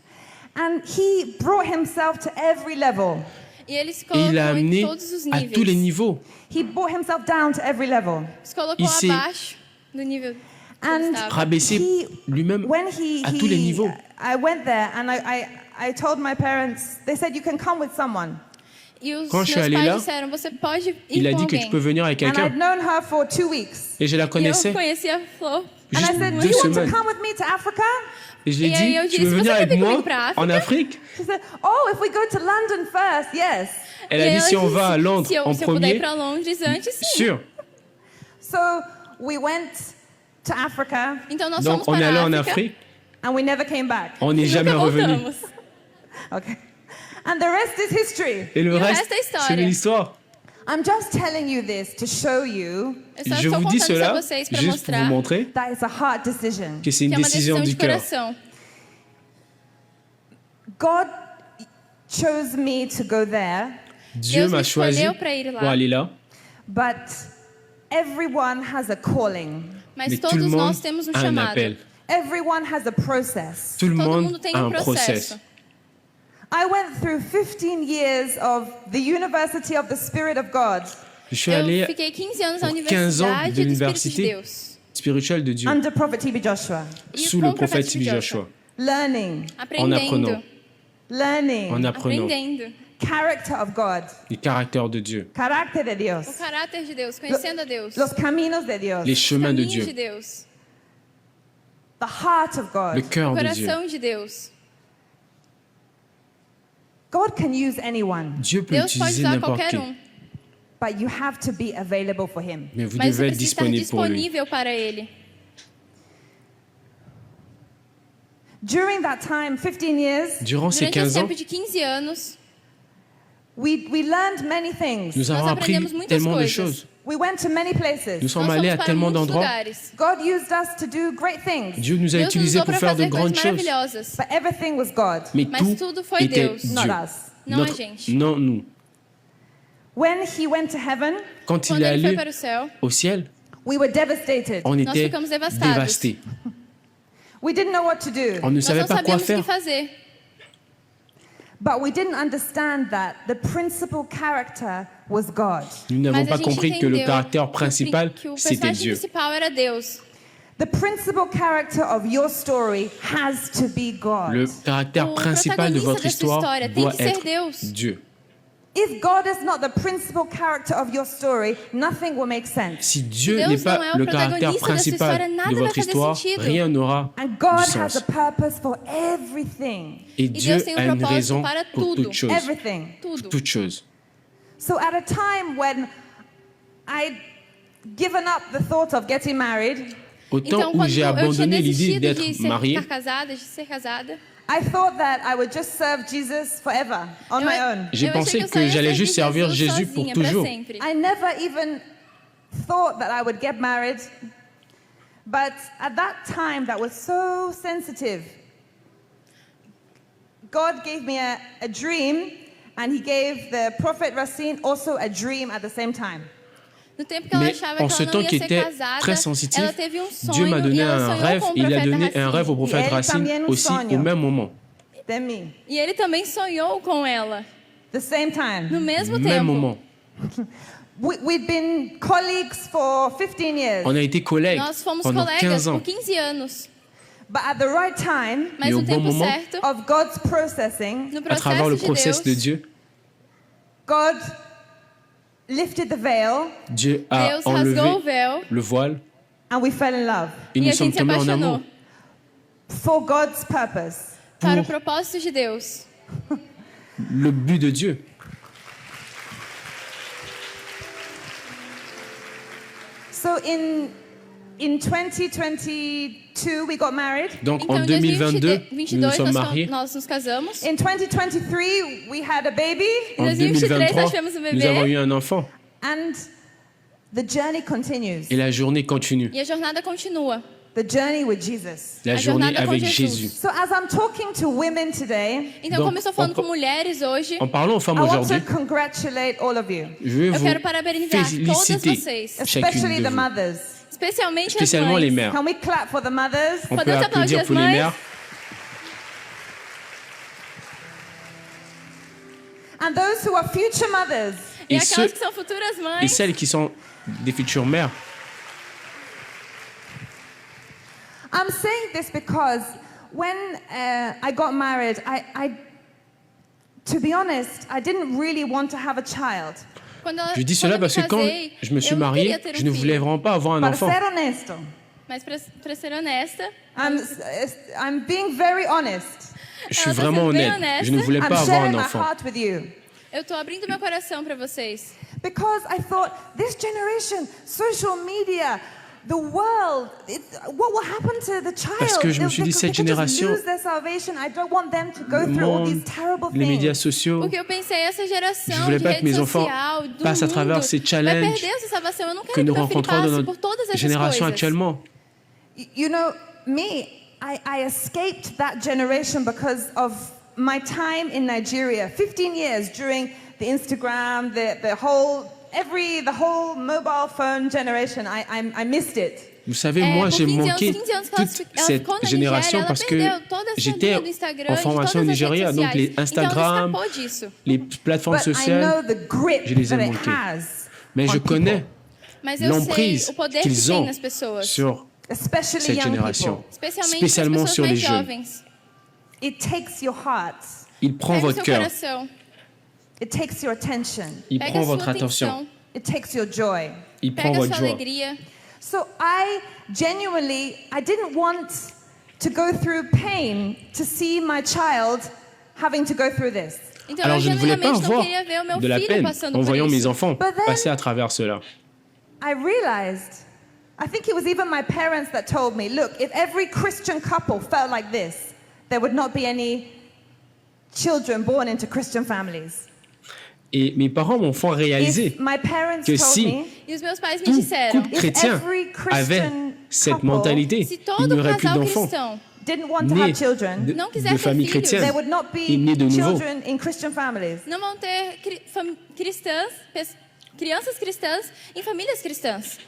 And he brought himself to every level. E ele se Et il l'a colocou em amené todos os à tous les níveis. niveaux. He brought himself down to every level. Se colocou Il s'est abaixo do nível que ele And estava. Rabaissé lui-même when he, à tous les niveaux. I went there and I told my parents, they said, you can come with someone. E os Quand meus je pais suis allé là, disseram, você pode ir Il a com dit que tu alguém. peux venir avec And I'd quelqu'un. known her for 2 weeks. Et je la E eu connaissais conheci a Flor. And I juste said, do 2 you want to semaines. come with me to Africa? Et je lui ai Et aí dit, eu tu disse, veux venir você avec vai vir moi comigo pra en África? Afrique? She said, oh, if we go to London first, yes. Elle E a aí dit, ela si on disse, va à Londres se eu, en se eu puder ir premier, pra Londres antes, sim. sûr. So we went to Africa Então nós Donc fomos on est para allé a en África. Afrique, and we never came back. on n'est E jamais nunca revenu. voltamos. Okay. And the rest is history. Et le E o reste, resto é história. c'est de l'histoire. I'm just telling you this to show you Eu só Je estou vous dis contando isso a cela vocês para juste pour vous mostrar montrer that it's a hard decision. que c'est une que é uma décision decisão du de cœur. coração. God chose me to go there, Dieu Deus m'a me choisi escolheu para ir lá. pour aller là, but everyone has a calling. Mas mais tout todos le monde nós temos um a un chamado. appel. Everyone has a process. Tout le Todo monde mundo tem a un processo. process. I went through 15 years of the University of the Spirit of God Je suis Eu allé fiquei 15 anos na pour 15 ans Universidade de do Espírito de l'université Deus. spirituelle de Dieu, under Prophet T.B. Joshua, E sous com le o profeta prophète T.B. Joshua, learning, en apprenant, learning, en apprenant Aprendendo character of God, le caractère de Dieu, carácter de o Dios, caráter de Deus, conhecendo a Deus, los caminos de Dios, les os chemins de caminhos Dieu, de Deus, the heart of le God. cœur o de Dieu. coração de Deus. God can use anyone, Dieu peut Deus pode utiliser usar n'importe qualquer qui, but you have to be available for Him. mais vous Mas você devez être precisa estar disponible pour lui. disponível para Ele. During that time, 15 years, Durant ces Durante esse 15 ans, tempo de 15 anos, we learned many things. nous avons Nós appris aprendemos muitas tellement de coisas. choses. We went to many Nous places. sommes nós allés fomos à para tellement muitos d'endroits. lugares. God used us to do great things, Dieu nous a Deus nos utilisés usou pour para faire de fazer coisas grandes choses, maravilhosas. but everything was God, mais Mas tout tudo foi était Deus, Dieu. not us. não a gente. Non, nous. When He went to heaven, Quand Quando il est ele foi allé para o céu, au ciel, we were devastated. on était ficamos devastados. dévastés. We didn't know what to do, On ne nós savait não pas quoi sabíamos o que faire. fazer. but we didn't understand that the principal character was God. Nous n'avons Mas a pas gente compris que le entendeu caractère principal, que o c'était personagem Dieu. principal era Deus. The principal character of your story has to be God. Le caractère O principal de protagonista votre dessa histoire história tem doit que ser être Deus. Dieu. If God is not the principal character of your story, nothing will make sense. Si Dieu Deus n'est não pas é o le caractère protagonista dessa principal história, nada de vai votre fazer histoire, sentido. rien n'aura And du God has sens. a purpose for everything. Et Dieu Deus tem a une propósito raison para pour tudo. toute chose. Everything. Tudo. Toute chose. So at a time when I'd given up the thought of getting married, Au temps Então, où quando j'ai eu tinha abandonné l'idée desistido d'être de marié, ficar casada, de ser casada, I thought that I would just serve Jesus forever on my own. j'ai eu achei pensé que eu só que ia j'allais servir juste servir Jesus Jésus pour sozinha, pra toujours. sempre. I never even thought that I would get married. But at that time, that was so sensitive. God gave me a dream, and He gave the prophet Racine also a dream at the same time. No tempo que ela Mais achava en que ce ela temps não qui ia ser était casada, très sensitif, ela teve sonho Dieu m'a donné e ela un sonhou rêve. com o Il a profeta donné un Racine. rêve au prophète elle Racine también un aussi sueño. au même moment. Than me. E ele também sonhou com ela, The same time. no mesmo Même tempo. moment. We've been colleagues for 15 years. On a été collègues Nós fomos pendant colegas 15 ans. por 15 anos, But at the right time mas E au no bon tempo moment, certo, of God's processing, no À travers le processo process de de Deus, Dieu, God lifted the veil Dieu a Deus rasgou o enlevé véu le voile and we fell in love et e nous a sommes gente se tombés en apaixonou amour for God's purpose. para o pour propósito de Deus. le but de Dieu. So in 2022 we got married. Donc Então, en em 2022, 2022, nous nous sommes nós, mariés. nós nos casamos. In 2023 we had a baby En 2023, 2023, nós tivemos um nous bebê. avons eu un enfant. and the journey continues. Et la journée continue. E a jornada continua. The journey with Jesus. La A journée jornada com avec Jesus. Jésus. So as I'm talking to women today, Então, Donc, como eu estou falando on- com mulheres hoje, En parlant aux femmes I want aujourd'hui, to congratulate all of you, je veux eu vous quero parabenizar todas féliciter vocês, chacune especially de the vous. mothers. especialmente Spécialement as les mães. mères. Can we clap for the mothers? On peut Podemos aplaudir applaudir as pour les mães? mères. And those who are future mothers. E Et aquelas ceux- que são futuras Et mães. celles qui sont des futures mères. I'm saying this because when I got married, to be honest, I didn't really want to have a child. Je dis cela parce que quand je me suis marié, je ne voulais vraiment pas avoir un Para enfant. ser honesto, Mas pra ser honesta, I'm being very honest. Je suis Ah, ça, vraiment c'est bien honnête. honnête. Je ne voulais I'm pas avoir sharing un my enfant. heart with you. eu tô abrindo meu coração pra vocês. Because I thought, this generation, social media, the world, what will happen to the child? Parce que je me suis dit, They cette could just génération, lose their salvation. I don't want them to go Le through all monde, these terrible les médias things. sociaux, Porque eu pensei, essa geração Je voulais de pas que rede mes enfants social, do passent à mundo, travers ces vai challenges perder essa salvação. Eu não que quero nous que meu filho rencontrons dans passe por todas notre essas génération coisas. actuellement. You know, me, I escaped that generation because of my time in Nigeria, 15 years during the Instagram, the whole mobile phone generation. I missed it. Vous savez, É, moi, por j'ai 15 anos, manqué 15 anos que ela toute ficou cette na génération Nigéria, parce ela que perdeu toda essa j'étais vida do Instagram, en de formation au todas as redes Nigeria, donc les sociais. Então, ela Instagram, escapou disso. les plateformes But I know sociales, the grip je les ai that it manquées. has Mais je on connais people, Mas eu sei l'emprise o poder que qu'ils tem ont nas pessoas, sur especially cette young génération, people. especialmente spécialement as sur pessoas les mais jeunes. jovens. It takes your heart. Il prend Pega o votre seu cœur, coração, It takes your attention. il pega prend a sua votre attention, atenção, It takes your joy. il prend pega a votre sua joie. alegria. So I didn't want to go through pain to see my child having to go through this. Então Alors eu je ne voulais pas genuinamente não avoir queria ver o meu de la filho peine passando en por voyant mes isso. enfants But then- passer à travers cela. I realized, I think it was even my parents that told me, look, if every Christian couple felt like this, there would not be any children born into Christian families. Et mes parents m'ont fait réaliser If my parents que told si me, E os meus pais me tout disseram, couple chrétien every Christian avait cette couple mentalité, se il todo n'y aurait plus casal d'enfants cristão didn't want to nés have children, Não quiser de ter familles filhos, chrétiennes. there would not be Et nés de nouveau. children in Christian families. não vão ter crianças cristãs em famílias cristãs.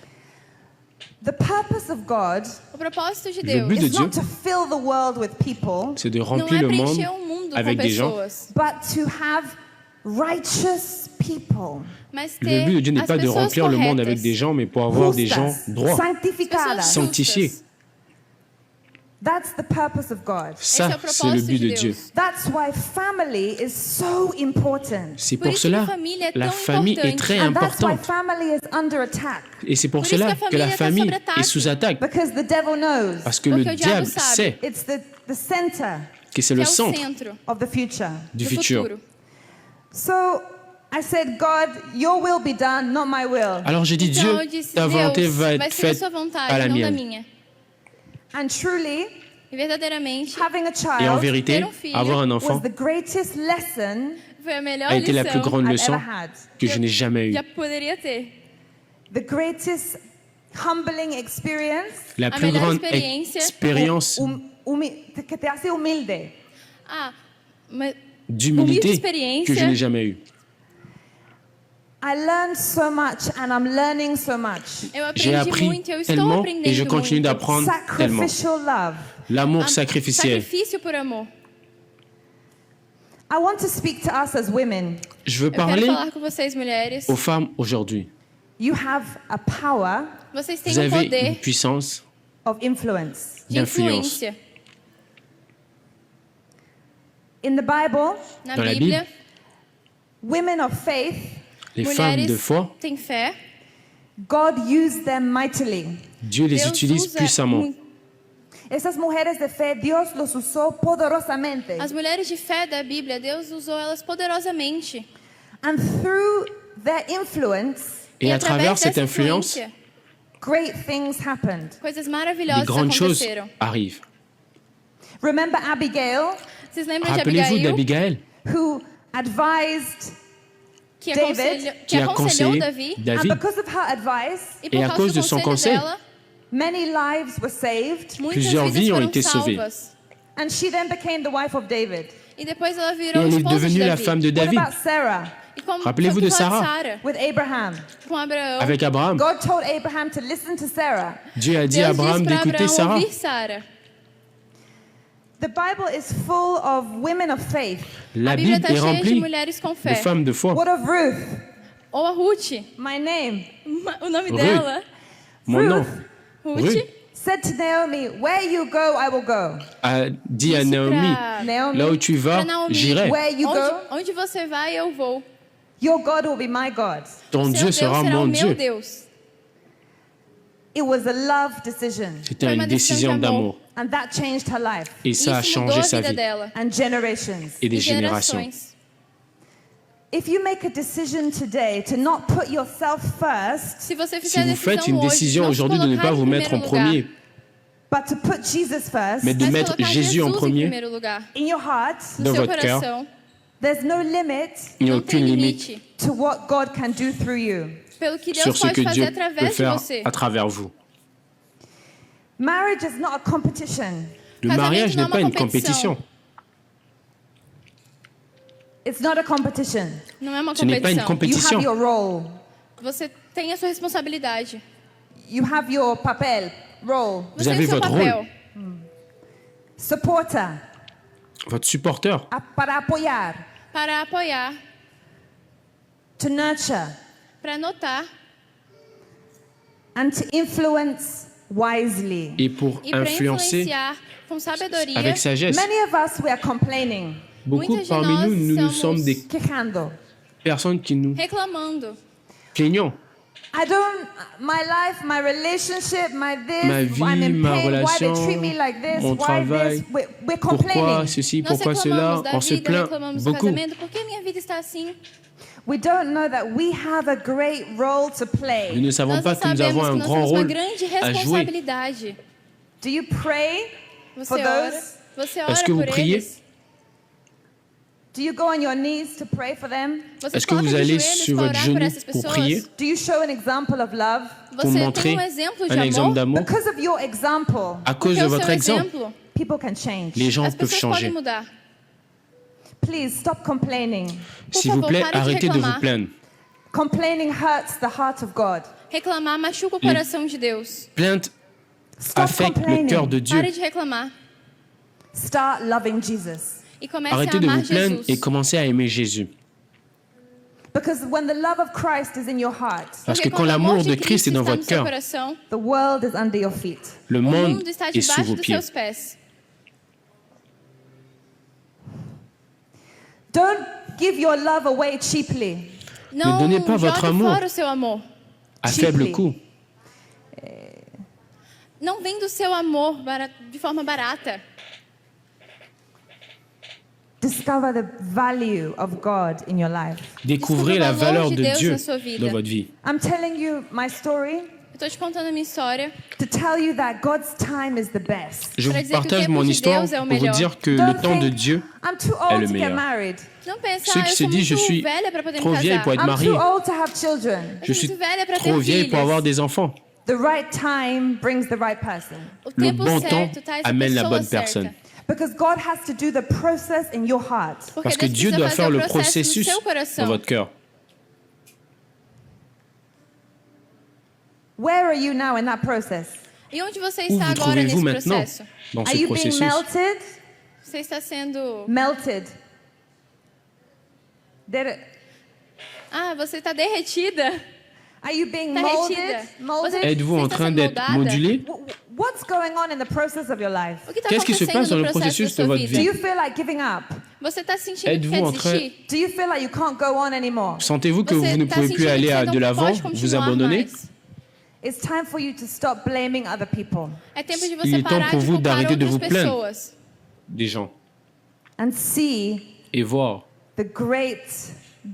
The purpose of God O propósito de Le Deus but de is not Dieu, to fill the world with people, c'est de não remplir é le monde preencher o mundo avec com des gens. pessoas, but to have righteous people. mas Le ter but de Dieu n'est as pas de pessoas remplir le monde corretas, avec des gens, mais pour avoir des gens Justas, droits, santificadas. pessoas sanctifiés. justas. That's the purpose of God. Ça, Esse é o c'est le propósito but de de Dieu. Deus. That's why family is so important. C'est Por pour isso que cela, família é la tão famille est importante. très And that's why importante. family is under attack. Et c'est pour Por isso cela que a que la família está famille sob ataque. est sous attaque. Because the devil knows Parce que Porque le o diabo diable sabe. sait it's the center que c'est que le é o centre centro of the future. du do futur. futuro. So I said, God, your will be done, not my will. Alors j'ai dit, Então Dieu, eu disse, ta volonté Deus, va vai être ser a faite sua à vontade, la não da mienne. minha. And truly, E verdadeiramente, having a Et en child vérité, ter filho avoir un was enfant the greatest lesson foi a melhor a été la plus lição grande I've leçon ever had. que je n'ai jamais eue. que poderia ter. The greatest humbling experience La A plus melhor grande experiência. expérience que te hace humilde. Ah, uma humilde d'humilité experiência que je n'ai jamais eue. I learned so much and I'm learning so much. Eu J'ai aprendi appris muito, eu estou tellement aprendendo et je continue muito. d'apprendre tellement. Sacrificial love. L'amour sacrificiel. Sacrifício por amor. I want to speak to us as women. Je veux Eu quero parler falar com vocês, mulheres. aux femmes aujourd'hui. You have a power Vocês têm Vous avez une poder puissance of influence. de d'influence. influência. In the Bible, Na Dans la Bíblia, women of faith, Les femmes de mulheres foi, têm fé. God used them mightily. Dieu les Deus utilise usa puissamment. muito. Esas mujeres de fe, Dios los usó poderosamente. As mulheres de fé da Bíblia, Deus usou elas poderosamente. And through their influence, Et à travers através cette dessa influence, influência, great things happened. coisas des maravilhosas grandes choses aconteceram. arrivent. Remember Abigail, Vocês lembram de Rappelez-vous Abigail, d'Abigail who advised, que David, qui a aconselhou conseillé Davi? and David because of her advice, E por Et à causa cause do de son conselho conseil, dela, many lives were saved, muitas plusieurs vidas vies ont foram été sauvées. salvas. and she then became the wife of David. E depois ela Et virou elle est esposa de devenue la Davi. femme de What David about Sarah E como Rappelez-vous foi de com a Sarah. Sara, with Abraham? com Abraão. avec Abraham. God told Abraham to listen to Sarah. Dieu a dit Deus à Abraham disse para d'écouter Abraão Sarah. ouvir Sara. The Bible is full of women of faith. La A Bíblia Bible está est cheia de remplie mulheres com de fé. femmes de foi. What of Ruth? Ou a Ruth, My name. o nome Ruth. dela, Mon nom Ruth, Ruth. Said to Naomi, where you go, I will go. a dit à disse Naomi, pra Naomi, là où tu vas, Pra Naomi, j'irai. where you go, onde você vai, eu vou. your God will be my God. Ton Seu Dieu Deus sera será o mon meu Dieu. Deus. It was a love decision, C'était Foi une uma decisão décision de amor. d'amour. and that changed her life Et ça a Isso mudou changé a sa vida vie dela. and generations. et des E générations. gerações. If you make a decision today to not put yourself first, Se você Si fizer a vous faites decisão une hoje, décision não se aujourd'hui de ne colocar pas em vous mettre en primeiro lugar, premier, but to put Jesus first mais de mas mettre colocar Jésus en Jesus em premier primeiro lugar, in your heart, no dans seu votre cœur, coração, there's no limit il n'y a não tem aucune limite limite to what God can do through you. pelo que sur Deus ce que pode fazer Dieu peut através de faire você. à travers vous. Marriage is not a competition. Le Casamento mariage não é n'est pas uma une compétition. It's not a competition. Não é uma Ce n'est pas une competição. You have compétition. your role. Você tem a sua responsabilidade. You have your papel, role. Vous Você tem avez o seu votre papel rôle. Supporter, Votre supporter, para apoyar, para apoiar, to nurture, para notar and to influence wisely. et pour e para influencer influenciar com sabedoria. avec sagesse. Many of us, we are complaining, Beaucoup Muitas de parmi nós nous somos sommes des quejando. personnes qui nous reclamando. plaignons. I don't, my life, my relationship, my this, Ma vie, I'm in ma pain, why they relation, treat me like this, mon why travail, this, we're Pourquoi complaining. ceci, Nós pourquoi cela, reclamamos da on se vida, plaint reclamamos do beaucoup. casamento. Por que minha vida está assim? We don't know that we have a great role to Nous play. ne savons Nós pas não que nous avons sabemos que un nós grand temos uma rôle grande à jouer. responsabilidade. Do you pray Você for ora, those? você Est-ce ora que vous por priez? eles. Do you go on your knees to pray for them? Você Est-ce que coloca vous de allez joelhos sur para votre orar por genou essas pour pessoas? prier, Do you show an example of love? pour Você montrer tem exemplo de un exemple amor? d'amour? Because of your example, À cause Porque de o votre seu exemple, exemplo, people can change. les gens as peuvent pessoas podem changer. mudar. Please stop complaining. Por S'il vous favor, plaît, pare de arrêtez de vous reclamar. plaindre. Complaining hurts the heart of God. Reclamar machuca o coração de Deus. Plainte Stop affecte le cœur complaining. de Dieu. Pare de reclamar Start loving Jesus. e comece Arrêtez a de amar vous plaindre Jesus. et commencez à aimer Jésus. Because when the love of Christ is in your heart, Parce Porque que quand quando o amor l'amour de Christ est dans está no votre seu cœur, coração, the world is under your feet. le o monde mundo está est sous debaixo vos dos pieds. seus pés. Don't give your love away cheaply. Não donnez pas jogue votre amour. fora o seu amor. À Cheaply. faible coût. Não vem do seu amor de forma barata. Discover the value of God in your life. Découvrez la Descubra o valor valeur de de Deus Dieu na sua vida. dans votre vie. I'm telling you my story Eu estou te contando a minha história. to tell you that God's time is the best. Je Para vous dizer que o partage tempo mon de histoire Deus é o pour vous melhor. dire que le Don't temps de think, Dieu, I'm too est old le to get meilleur. married. Não pense, Ceux qui eu se sou disent je muito suis velha para poder trop me vieille casar. pour être I'm mariée, too old to have children. je suis muito velha para ter trop vieille pour filhos. avoir des enfants. The right time brings the right person. O Le tempo bon certo temps traz a amène la pessoa bonne certa. personne. Because God has to do the process in your heart. Porque Parce que Deus Dieu precisa doit fazer faire o le processo no processus seu dans coração. votre cœur. Where are you now in that process? E onde você Où está vous agora trouvez-vous nesse maintenant processo? dans Are ce you being processus? melted? Você está sendo... Melted. você está derretida. Are you being Tá molded? retida. Molded? Êtes-vous en Você está train sendo d'être moldada? modulé? What's going on in the process of your life? O que está Qu'est-ce qui se acontecendo passe dans no le processo processus da de sua votre vida? Do vie? you feel like giving up? Você está sentindo que Êtes-vous quer en train- desistir? Do you feel like you can't go on anymore? Sentez-vous que Você vous ne tá pouvez sentindo plus que aller você à não de l'avant, pode vous continuar abandonnez? mais? It's time for you to stop blaming other people É tempo de Il você est temps parar pour de vous culpar d'arrêter de outras vous plaindre. pessoas Des gens and see et voir the great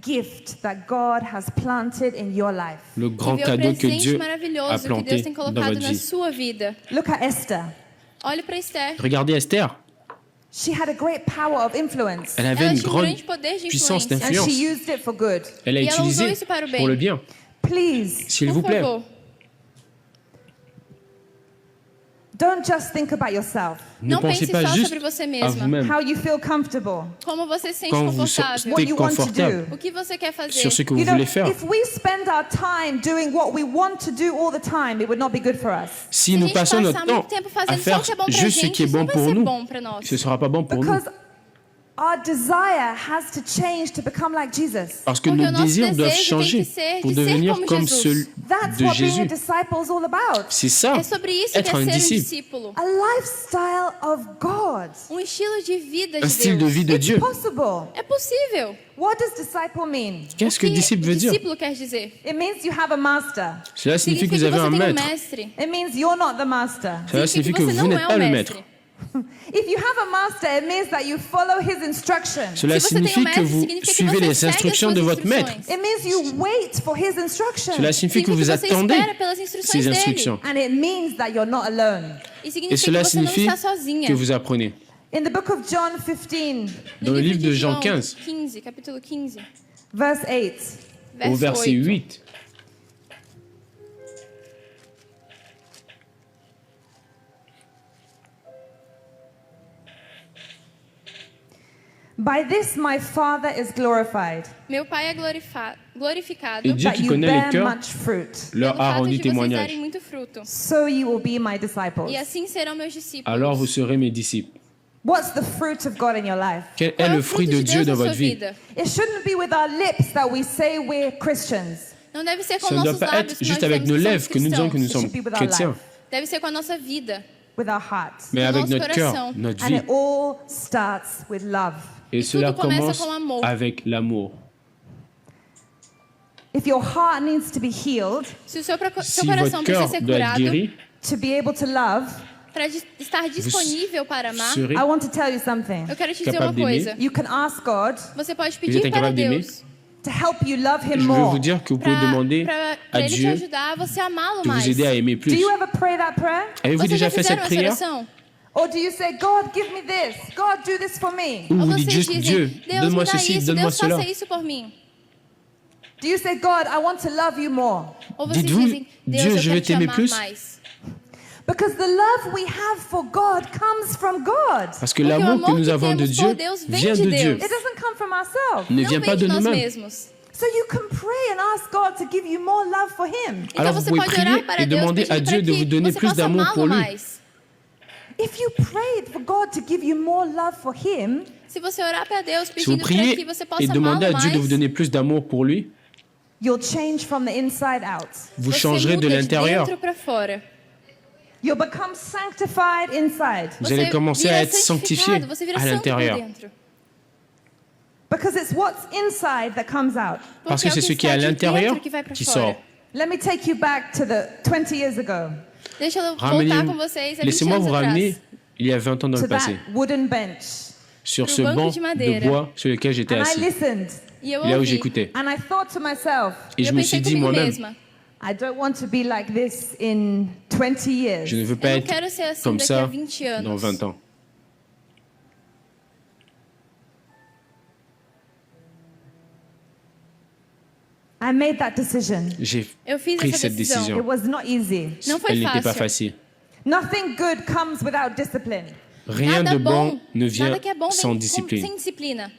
gift that God has planted in your life. le e grand ver o cadeau que presente Dieu a maravilhoso que Deus planté tem dans colocado votre na vie. sua vida. Look at Esther. Olhe para Esther. Regardez Esther, She had a great power of influence, elle avait Ela une tinha um grande grande poder de puissance influência. and d'influence. she used it for good. Elle a E ela usou utilisé isso para o bem. pour le bien. Please, S'il vous Por plaît, favor, don't just think about yourself, ne não pensez pense pas só juste sobre você à mesma. vous-même how you feel comfortable, Como você se sente quand vous confortável. what êtes you want to confortable do. O que você quer fazer? sur ce que vous You know, voulez faire. if we spend our time doing what we want to do all the time, it would not be good for us. Si Se a nous gente passons passar notre muito temps tempo à fazendo só faire o que é bom pra juste ce gente, qui est isso bon não vai pour ser nous, bom pra nós. ce ne sera pas bon pour nous. Because our desire has to change to become like Jesus. Parce que Porque nos o nosso désirs doivent desejo tem changer que ser pour de ser devenir como comme Jesus. ceux That's de what being a Jésus. disciple is all about. C'est ça, É sobre isso que être é un ser um disciple. discípulo. A lifestyle of God. Um estilo de vida Un de style de Deus. vie de It's Dieu. possible. É possível. What does disciple mean? Qu'est-ce que O disciple veut dire? discípulo quer dizer? It means you have a master. Cela signifie que vous Significa avez que un você tem um maître. mestre. It means you're not the master. Cela Significa signifie que você vous não n'êtes é pas o le mestre. maître. If you have a master, it means that you follow his instructions. Cela Se você tem signifie que mestre, vous significa que suivez você les segue as instructions suas de votre maître. instruções. It means you wait for his instructions. Cela signifie que vous Significa que você attendez espera pelas instruções ces dele. instructions. And it means that you're not alone. E Et significa cela que você não signifie está sozinha. que vous apprenez. In the book of John 15, Dans le livre de Jean João 15, 15, capítulo 15, verse 8, au verset 8. 8, by this my Father is glorified, Meu Pai é glorificado et Dieu that qui you connaît bear les cœurs much fruit. pelo leur a fato rendu de vocês témoignage. darem muito fruto. So you will be my disciples. E assim serão meus discípulos. Alors vous serez mes disciples. What's the fruit of God in your life? Quel Qual est é le o fruit fruto de de Dieu Deus dans na sua votre vie? vida? It shouldn't be with our lips that we say we're Christians. Não deve ser com Ça ne doit nossos pas lábios être que nós juste avec dizemos nos que lèvres somos que nous disons que nous cristãos. sommes should be with our chrétiens, life. Deve ser com a nossa vida. With our heart. mais avec nosso notre cœur, coração. notre And vie. it all starts with love. Et cela tudo começa commence com amor. avec l'amour. If your heart needs to be healed Se o seu Si coração votre precisa cœur ser doit être curado guéri, to be able to love, para estar disponível para amar, serez I want to tell you something. eu quero te dizer capable uma d'aimer. coisa. You can ask God Você pode êtes pedir para incapable d'aimer? Deus to help you love Him je veux more. vous dire que vous pouvez demander para à Ele te Dieu ajudar a você amá-lo de mais. vous aider à aimer Do plus. you ever pray that prayer? Avez-vous Vocês déjà já fait cette fizeram essa prière? oração? Or do you say, God, give me this. God, do this for me. Ou Ou vous vocês dites juste dizem, Dieu, Deus me donne-moi dá ceci, isso, donne-moi Deus cela. faça isso por mim. Do you say, God, I want to love you more? Ou vocês Dites-vous, dizem, Deus, Dieu, eu je quero vais te t'aimer amar plus. mais. Because the love we have for God comes from God. Parce que Porque o l'amour que amor nous que avons de temos Dieu por Deus vem vient de de Dieu, Deus. It doesn't come from ourselves. ne Não vient vem pas de de nós nous-mêmes. mesmos. So you can pray and ask God to give you more love for Him. Então Alors você vous pouvez pode orar prier para et Deus demander à pedir Dieu para de vous que donner você plus possa d'amour pour amá-lo lui. mais. If you prayed for God to give you more love for Him, Se você orar para Deus Si vous pedindo para priez que você et possa demandez à amá-lo Dieu de vous mais, donner plus d'amour pour lui, you'll change from the inside out. vous você changerez de muda l'intérieur. dentro para fora. You'll become sanctified inside. Vous allez commencer à être sanctifié você vira à santo por l'intérieur. dentro. Because it's what's inside that comes out. Parce Porque que é o c'est ce qui est à está de l'intérieur dentro que vai para qui fora. sort. Let me take you back to the 20 years ago, Deixa eu Ramenez- voltar com vocês a 20 Laissez-moi anos vous ramener atrás. il y a 20 ans dans to le passé, that wooden bench. sur Pro ce banco banc de de madeira. bois sur lequel j'étais And I assis, listened. E eu là où ouvi. j'écoutais. And I thought to myself, Et je eu me pensei suis dit comigo moi-même, mesma. I don't want to be like this in 20 years. je ne veux Eu pas não être quero ser assim comme daqui a ça 20 dans anos. 20 ans. I made that decision. J'ai Eu fiz pris essa cette decisão. It décision. was not easy. Não foi Elle n'était pas fácil. facile. Nothing good comes without discipline. Rien Nada de bon ne vient nada que é bom sans vem discipline. sem disciplina.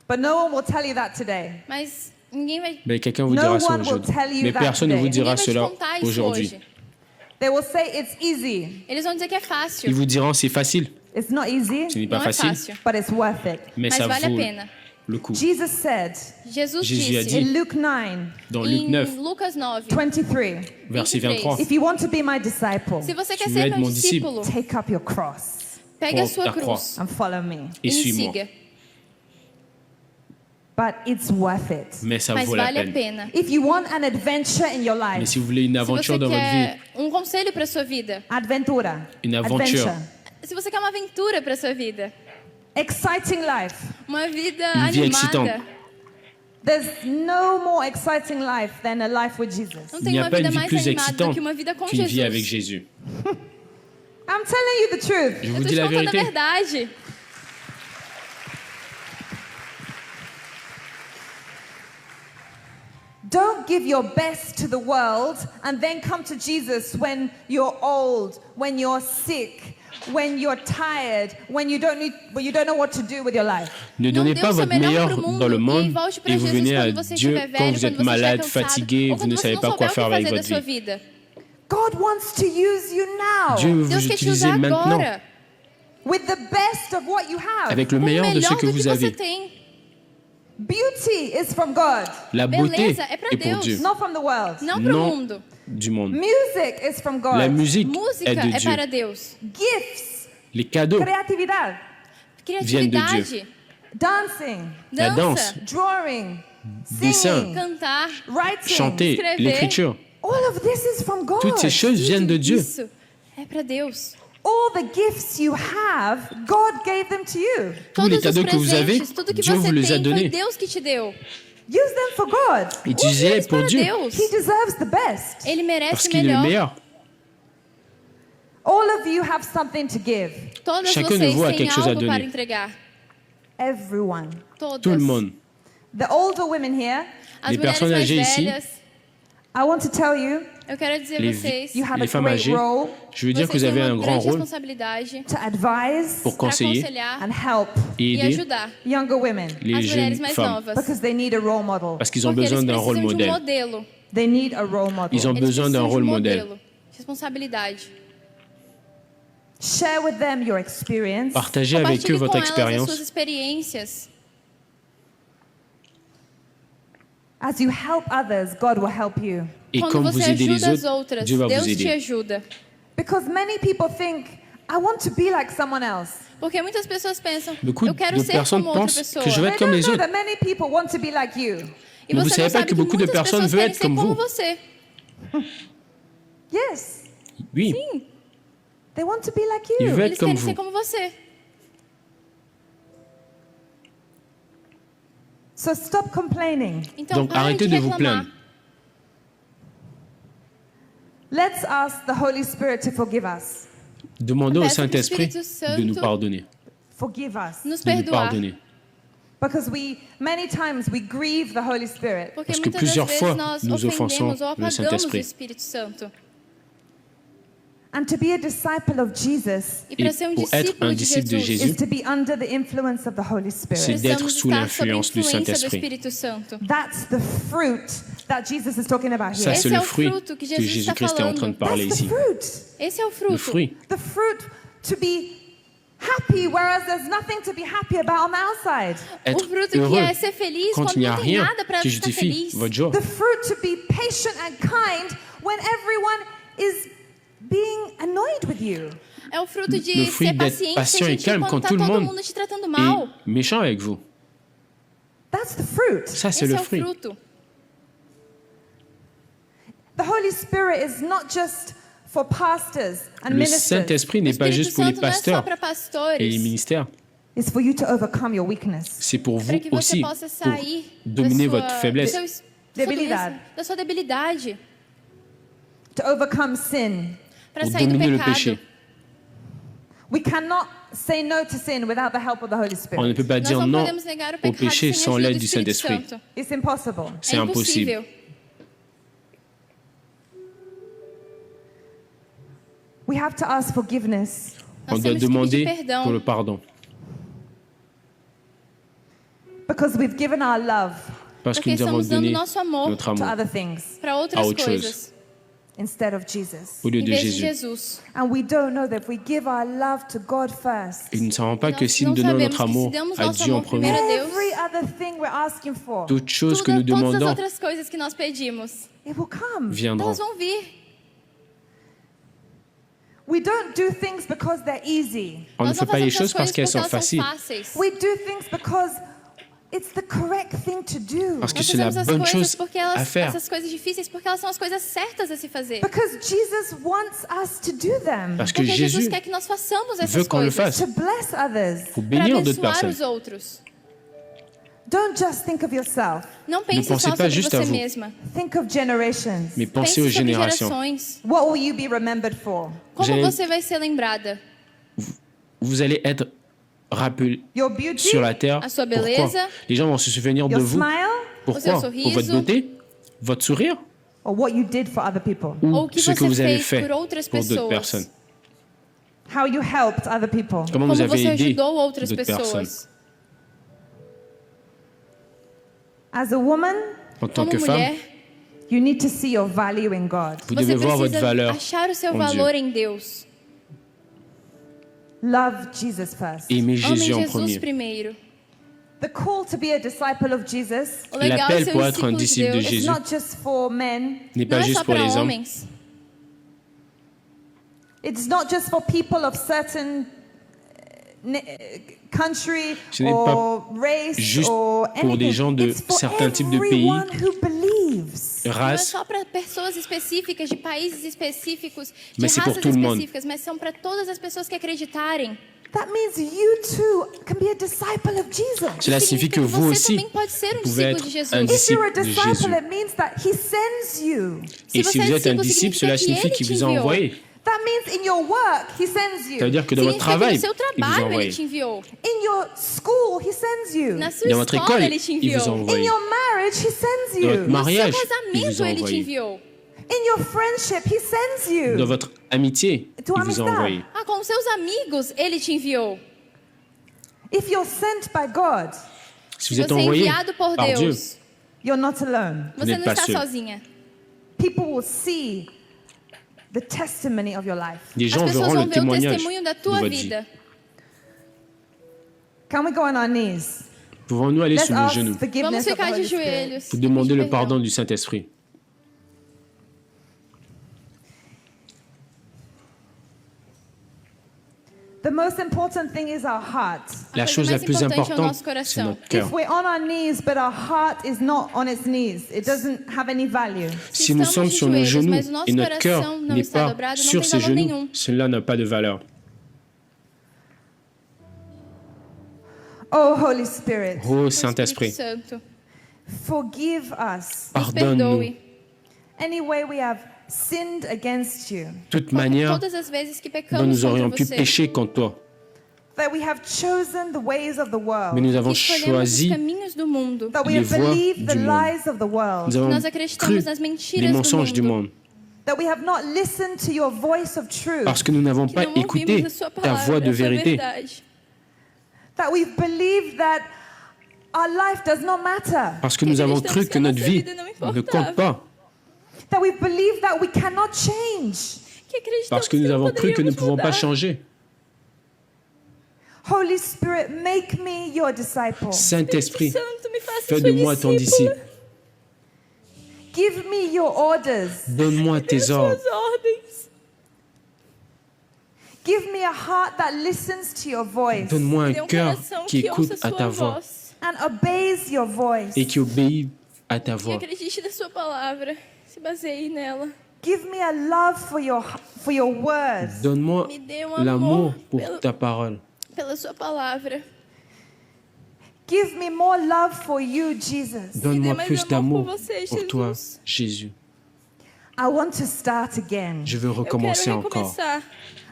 But no one will tell you that today. Mas Ninguém vai, Ben, quelqu'un vous No dira ça one will aujourd'hui. tell you Mais that personne ne today. vous ninguém dira vai te cela contar isso aujourd'hui. hoje. They will say it's easy. Eles vão dizer que é fácil. Ils vous diront c'est facile. It's not easy, Ce n'est pas Não é facile, fácil, but it's worth it. mais mas ça vale a vaut pena. le coup. Jesus said Jesus Jésus a disse dit in Luke 9, dans Luc em 9, Lucas 9, 23, verset 23. 23, if you want to be my disciple, Se você quer Tu veux ser être meu mon disciple. discípulo, take up your cross pegue a Prends sua ta cruz and follow me. e et me suis-moi. siga. But it's worth it. Mais ça Mas vaut la vale a peine. pena. If you want an adventure in your Mais life, si vous voulez une Se aventure você dans votre vie, quer um conselho para sua vida, adventura, Une aventure. adventure, se você quer uma aventura para sua vida, exciting life. uma vida Une vie excitante. animada, There's no more exciting life than a life with Jesus. não il tem n'y a uma pas vida une vie mais plus animada do excitante que uma vida com qu'une vie avec Jesus. Jésus. I'm telling you the truth. Je Eu vous tô dis te la contando a vérité. verdade. Don't give your best to the world and then come to Jesus when you're old, when you're sick, when you're tired, when you don't know what to do with your life. Ne Não donnez dê pas o seu votre melhor meilleur pro mundo dans le e monde volte para et vous Jesus venez à quando você Dieu estiver quand velho, vous êtes quando você malade, estiver cansado, fatigué, ou vous quando ne você savez não pas souber quoi o que faire avec fazer da votre sua vie. vida. God wants to use you now Dieu veut Deus vous quer te utiliser usar maintenant agora, with the best of what you have. avec le com o meilleur de ce melhor que do vous que você avez. tem. Beauty is from God, La beauté Beleza é pra est pour Deus. Dieu, not from the world. Não pro non mundo. du monde. Music is from God. La musique Música est de é Dieu. para Deus. Gifts, Les cadeaux creatividad, Viennent de Criatividade, dancing, La danse. dança, drawing, Dessin. singing, cantar, writing. chanter, Escrever. l'écriture. All of this is from God. Toutes ces choses viennent de Dieu. isso é para Deus. All the gifts you have, God gave them to you. Tous les Todos os cadeaux que vous avez, presentes, tudo que Dieu você vous les a tem, donnés. foi Deus que te deu. Use them for God. Utilisez-les Use pour para Dieu, Deus. He deserves the best. Ele merece parce o qu'il est le melhor. meilleur. All of you have something to give. Todas Chacun de vocês vous a têm quelque chose à algo para donner. entregar. Everyone. Todas. Tout le monde. The older women here, As Les mulheres personnes mais âgées ici, velhas, I want to tell you, eu quero dizer a Les, vocês, you have les a femmes great âgées, role je veux dire que vocês vous têm avez uma un grand grande rôle responsabilidade to advise pour para conseiller aconselhar and help et e aider ajudar younger women les as mulheres jeunes mais femmes novas. because they need a role model. parce qu'ils ont Porque besoin eles d'un rôle precisam de um modèle. modelo. They need a role model. Ils ont Eles besoin d'un precisam de rôle um modèle. modelo. Responsabilidade. Share with them your experience Partagez avec eux Compartilhe votre com elas as suas expérience experiências. as you help others, God will help you. et Quando comme você vous aidez les ajuda as autres, outras, Dieu va Deus vous te aider. ajuda. Because many people think, I want to be like someone else. Porque muitas pessoas pensam, Beaucoup eu quero de ser personnes como outra pensent pessoa. que je vais They être comme don't les know autres. that many people want to be like you. E Mais vous você savez não pas sabe que beaucoup de muitas personnes pessoas veulent querem être ser comme como vous. você. Yes, Oui, they want to be like ils you. veulent être Eles comme querem ser vous. como você. So stop complaining. Então, Donc pare arrêtez de de vous reclamar. plaindre. Let's ask the Holy Spirit to forgive us. Demandez au Peço pro Saint-Esprit Espírito Santo de nous pardonner. Forgive us. Nos De nous perdoar. pardonner. Because many times we grieve the Holy Spirit. Porque Parce que muitas das plusieurs vezes fois, nós nous offensons ofendemos ou le apagamos o Saint-Esprit. Espírito Santo. And to be a disciple of Jesus E para Et ser um pour être discípulo un de disciple de Jesus, Jésus, is to be under the influence of the Holy c'est Spirit. d'être precisamos sous estar sob a l'influence du influência do Saint-Esprit. Espírito Santo. That's the fruit that Jesus is talking about Ça, here. c'est Esse é le o fruit fruto que que Jesus está Jésus-Christ est en train de falando. parler That's the ici. fruit. Esse é o Le fruto. fruit. The fruit to be happy, whereas there's nothing to be happy about on the outside. O Être fruto que heureux é ser feliz quand quando il n'y a não tem rien nada para qui estar justifie feliz. votre joie. The fruit to be patient and kind when everyone is being annoyed with you. É o fruto de Le fruit ser d'être paciente patient et sem calme quando quand tá tout le todo monde mundo te tratando mal. est méchant avec vous. That's the fruit. Ça, c'est Esse le é o fruit. fruto. The Holy Spirit is not just for pastors and Le ministers. Saint-Esprit O n'est pas Espírito juste pour les Santo não é só pasteurs para et les pastores, ministères. It's for you to overcome your weakness. C'est pour vous para que você aussi, possa pour sair dominer da sua, votre faiblesse. do seu- Debilidade. da sua debilidade, To overcome sin. para pour sair do dominer le pecado. péché. We cannot say no to sin without the help of the Holy On ne Spirit. peut pas Nós dire não non podemos negar o au pecado péché sem sans a ajuda l'aide do du Espírito Saint-Esprit. Santo. It's impossible. C'est É impossible. impossível. We have to ask forgiveness. On Nós doit temos que pedir demander perdão, pour le pardon. Because we've given our love Parce que Porque nous avons estamos dando donné nosso amor notre to amour other things para outras autre coisas, instead of Jesus. au lieu em de vez de Jésus. Jesus. And we don't know that if we give our love to God first, Et nous ne savons pas Nós que si nous não donnons sabemos notre que se amour demos à nosso Dieu en amor primeiro premier, a Deus, every other thing we're asking for, toute chose que nous todas as demandons outras coisas que nós pedimos, it will come. viendront. elas vão vir. We don't do things because they're easy. On ne Nós fait não pas les fazemos choses as parce coisas qu'elles porque sont elas são faciles, fáceis. We do things because it's the correct thing to do. parce que Nós c'est la fazemos as bonne coisas chose porque à faire. essas coisas difíceis porque elas são as coisas certas a se fazer. Because Jesus wants us to do them, Parce que Porque Jesus Jésus quer que nós façamos essas veut qu'on le coisas fasse to bless others. pour para bénir d'autres abençoar personnes. os outros. Don't just think of yourself. Não pense pensez só pas sobre juste à você vous. mesma. Think of generations. Mais pensez Pense aux sobre générations. gerações. What will you be remembered for? Como allez- você vai ser lembrada? Vous allez être rappelé Your beauty? sur la terre. A sua Pourquoi? beleza? Les gens vont se souvenir de Your vous. smile? Pourquoi? seu Pour sorriso? votre beauté, votre sourire Or what you did for other people? Ou ou o que ce que você vous avez fez fait por outras pour d'autres pessoas. personnes. How you helped other people? Comment Como vous avez você aidé ajudou outras d'autres personnes. pessoas. As a woman, En tant Como que femme, mulher, you need to see your value in God. vous você devez voir votre precisa valeur achar o seu en valor Dieu. em Deus. Love Jesus first. Aimer Amem Jésus en Jesus premier. primeiro. The call to be a disciple of Jesus O legal é L'appel ser pour um être un discípulo de disciple de Deus. is Jésus not just for men. n'est Não pas é juste só pour para les hommes, homens. It's not just for people of certain country Ce n'est or race juste or pour des anything. gens de It's for certains types de pays, everyone who believes. Não é race, só para pessoas específicas, de países específicos, de Mas c'est pour raças tout le monde. específicas, mas são para todas as pessoas que acreditarem. That means you too can be a disciple of Jesus. cela signifie que vous você aussi também pode ser um pouvez discípulo être de Jesus. un If you're a disciple de disciple, Jésus. it means that He sends you. Se Et você si é vous êtes un discípulo, disciple, cela significa signifie que qu'il ele vous te a enviou. envoyé. That means in your work, He sends you. Ça veut dire que dans votre Significa que travail, no seu il vous a trabalho ele envoyé. te enviou. In your school, He sends you. Na sua Dans votre escola école, ele te il vous a enviou. In envoyé. your marriage, He sends Dans votre you. No mariage, seu il vous casamento a ele te envoyé. enviou. In your friendship, He sends you. Dans votre amitié, Tu il vous a understand? envoyé. Ah, com seus amigos ele te enviou. If you're sent by God, Si vous êtes Você é envoyé enviado por par Dieu, Deus. you're not alone. Vous Você n'êtes não pas está seul. sozinha. People will see the testimony of your life. des As gens pessoas verront vão le ver o témoignage testemunho da de tua votre vie. vida. Can we go on our knees? Pouvons-nous aller Let's sur nos ask genoux forgiveness Vamos of the ficar de Holy Spirit. joelhos. pour e demander pedir le pardon perdão. du Saint-Esprit? The most important thing is our heart. La coisa chose la mais plus importante é o importante, nosso c'est coração. notre cœur. If we're on our knees but our heart is not on its knees, it doesn't have any value. Si nous estamos sommes de sur nos joelhos, genoux mas o nosso et notre cœur coração não n'est está pas dobrado, não sur tem ses valor genoux, nenhum. cela n'a pas de valeur. Oh, Holy Spirit, Ô O Saint-Esprit, Espírito Santo, forgive us nos pardonne-nous. perdoe. any way we have sinned against you, Toute manière Todas as vezes que dont pecamos nous aurions contra pu você, pécher contre toi, that we have chosen the ways of the mais world, nous que avons escolhemos os choisi, caminhos do mundo, that we les have voies believed the du monde. lies of the world, nous avons nós cru acreditamos nas mentiras les do mensonges du mundo. monde, that we have not listened to your voice of truth, parce que nous n'avons Que pas não écouté ouvimos a sua ta palavra, voix de a sua vérité, verdade. that we've believed that our life does not matter, parce que nous avons acreditamos cru que que a notre nossa vie vida não ne importava. compte pas, that we've believed that we cannot change. Que acreditamos parce que nous não avons cru que nous ne poderíamos pouvons pas mudar. changer. Holy Spirit, make me your disciple. Saint-Esprit, Santo, me faça fais sua de moi ton discípula. disciple. Give me your orders. Donne-moi tes ordres. Suas ordens. Give me a heart that listens to your voice Donne-moi Dê un cœur coração qui que écoute ouça à sua ta voix voz. and obeys your voice. et qui obéit à ta Que voix. acredite na sua palavra. Se baseie nela. Give me a love for your words. Donne-moi Me dê um l'amour amor pour pelo- ta parole. pela sua palavra. Give me more love for you, Jesus. Donne-moi mais plus amor d'amour por você, pour toi, Jesus. Jésus. I want to start again. Je veux Eu recommencer quero encore. recomeçar.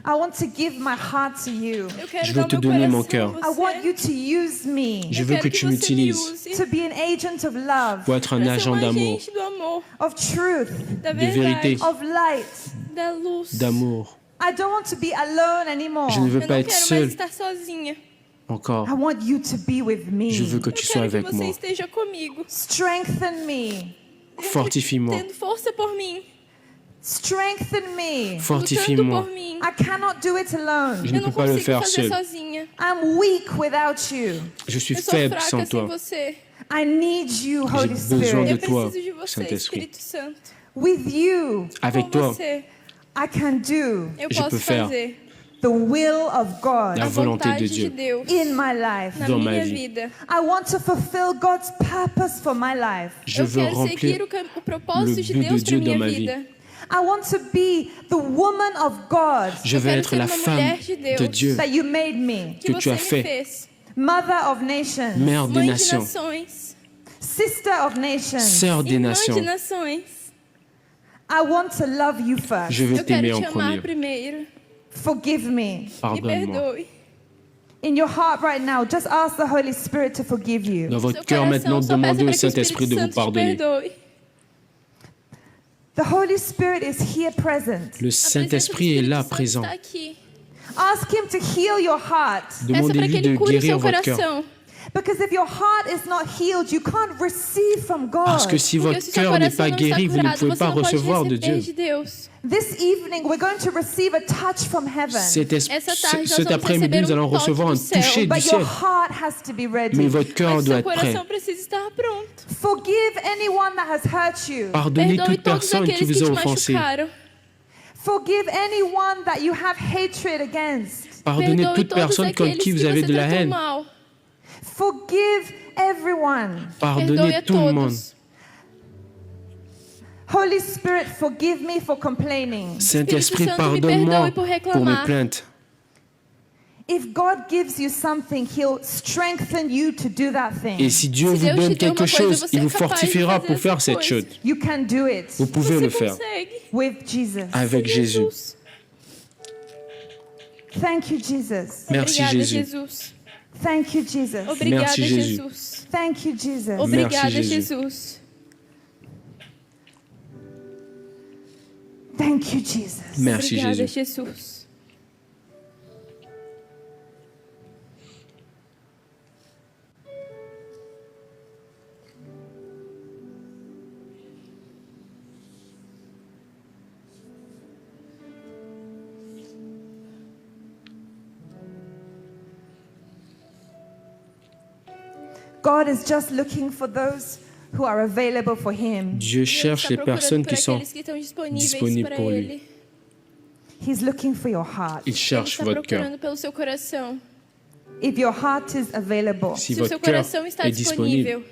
I want to give my heart to you. Eu quero Je dar veux te o meu donner mon coração cœur. a I você. want you to use me Je Eu veux quero que tu você me m'utilises use to be an agent of love, pour être un para ser agent um d'amour, agente do amor, of truth, da de verdade, vérité, of light. da luz. d'amour. I don't want to be alone anymore. Je ne veux Eu pas não être quero mais seul. estar sozinha. Encore, I want you to be with me. je veux que tu sois Eu quero avec que você moi. esteja comigo. Strengthen me. Fortifie-moi. Tendo força por mim. Strengthen me. Lutando Fortifie-moi. por mim. I cannot do it alone. Je ne Eu não peux pas le consigo faire fazer seul. sozinha. I'm weak without you. Je suis Eu sou faible fraca sans sem toi. você. I need you, Holy besoin Spirit. de Eu toi, preciso de você, Saint-Esprit. Espírito Santo. With you, Avec Com toi, você, I can do eu Je posso peux faire fazer the will of God la a volonté de vontade de Dieu Deus in my life. na dans ma minha vie. vida. I want to fulfill God's purpose for my life. Je Eu veux quero seguir remplir o propósito le de but de Deus para Dieu dans minha ma vida. vie. I want to be the woman of God Je veux quero être ser la uma femme mulher de Deus. de Dieu that you made me, Que que tu você as me fait, fez. mother of nations, mère des Mãe de nations, nações. sister of nations. sœur des Irmã de nations. nações. I want to love you first. Je veux Eu quero t'aimer en te amar premier. primeiro. Forgive me. Me Pardonne-moi. perdoe. In your heart right now, just ask the Holy Spirit to forgive you. Dans votre Seu cœur coração, maintenant, só peça demandez au para que o Saint-Esprit de Espírito vous Santo te pardonner. perdoe. The Holy Spirit is here present. Le A presença do Saint-Esprit est Espírito là, Santo présent. está aqui. Ask Him to heal your heart. Peça para que Demandez-lui Ele de cure o guérir seu votre cœur. coração. Because if your heart is not healed, you can't receive from Parce God. que si Porque votre se seu cœur n'est coração pas não está guéri, vous ne curado, pouvez você pas não pode recevoir de receber Dieu. de Deus. This evening, we're going to receive a touch from heaven. Essa tarde nós Cet vamos après-midi, receber nous allons toque recevoir un do céu. toucher du But ciel. your heart has to be ready. Mais votre cœur Mas doit seu être prêt. coração precisa estar pronto. Forgive anyone that has hurt you. Pardonnez Perdoe toute todos personne qui aqueles que vous a te offensé. machucaram. Forgive anyone that you have hatred against. Pardonnez Perdoe toute todos personne contre aqueles qui vous que avez você de la tratou haine. mal. Forgive everyone. Perdoe Pardonnez a tout le monde. todos. Holy Spirit, forgive me for complaining. Saint-Esprit, Espírito Santo, me pardonne-moi perdoe por reclamar. pour mes plaintes. If God gives you something, He'll strengthen you to do that Et thing. si Dieu Se vous Deus donne te deu quelque uma coisa, chose, você il é vous capaz de fortifiera fazer pour essa faire cette coisa. chose. You can do it Vous pouvez le Você faire consegue. with Jesus. avec Jésus. Jesus. Thank you, Jesus. Merci Obrigada, Jésus. Jesus. Thank you, Jesus. Obrigada, Merci, Jésus. Jesus. Thank you, Jesus. Obrigada, Jésus. Jesus. Thank you, Jesus. Merci Obrigada, Jésus. Jesus. God is just looking for those who are available for Him. Dieu Deus cherche está les procurando personnes por qui sont... aqueles que estão disponíveis disponíveis para pour lui. Ele. He's looking for your heart. Il Ele cherche está votre cœur. procurando pelo seu coração. If your heart is available, Si Se o seu votre cœur coração está est disponible, disponível,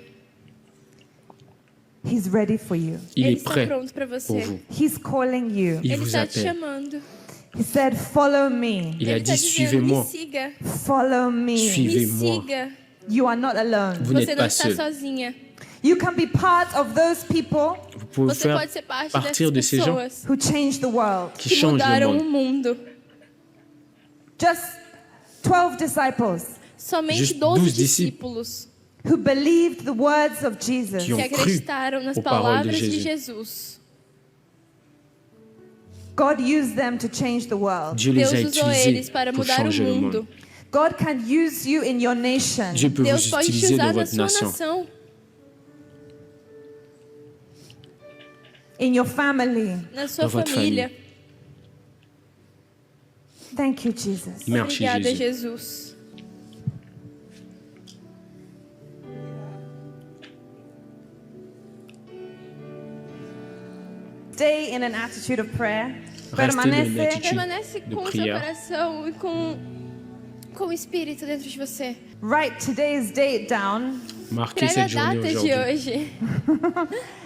He's ready for you. il Ele est está prêt pronto para pour você. vous. He's calling you. Il Ele vous está te appelle. chamando. He said, Follow me. Il a Ele está dit, dizendo, suivez-moi. me siga. Follow me. Suivez. Me Suivez-moi. siga. You are not alone. Vous Você n'êtes não pas está seul. sozinha. You can be part of those people Vous pouvez Você faire pode ser parte partir de dessas ces gens pessoas who changed the world. qui que changent le mudaram o monde. mundo. Just 12 disciples Somente Juste 12 12 discípulos who believed the words of Jesus. Qui ont que cru acreditaram nas aux paroles de palavras de Jésus. Jesus. God used them to change the world. Dieu les Deus a usou utilisés eles para pour mudar o changer le mundo. monde. God can use you in your nation. Dieu peut Deus vous pode te utiliser usar dans na votre sua nation, nação, In your family. na sua Dans votre família. Thank you, Jesus. Merci Obrigada, Jésus. Jesus. Stay in an attitude of prayer. Restez dans une Permanece attitude Permanece de com o seu prière. coração e com o Espírito dentro de você. Write today's date down. Marquez Escreve a cette journée data de aujourd'hui. hoje.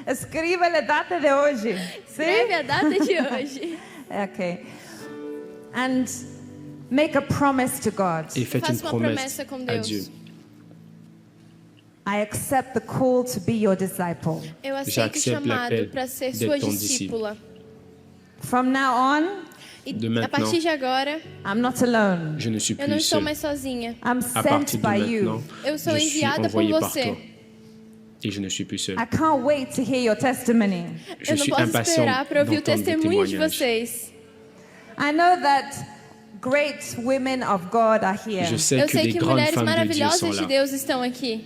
Escreva a data de hoje. Escreve See? a data de hoje. Okay. And make a promise to God. Et faites une Faça uma promesse promessa com à Deus. Dieu. I accept the call to be your disciple. Eu aceito o J'accepte chamado l'appel para ser d'être sua ton discípula. From now on, E De a maintenant, partir de agora, I'm not alone. Je ne suis eu não plus estou seul. mais sozinha. I'm À partir sent de by maintenant, you. Eu sou je suis enviada por envoyé par você. toi. Et je ne suis plus seul. I can't wait to hear your testimony. Je Eu não suis posso impatient esperar para ouvir o d'entendre vos testemunho de témoignages. I vocês. know that great women of God are here Je sais Eu que sei des que grandes mulheres femmes de Dieu sont maravilhosas de là. Deus estão aqui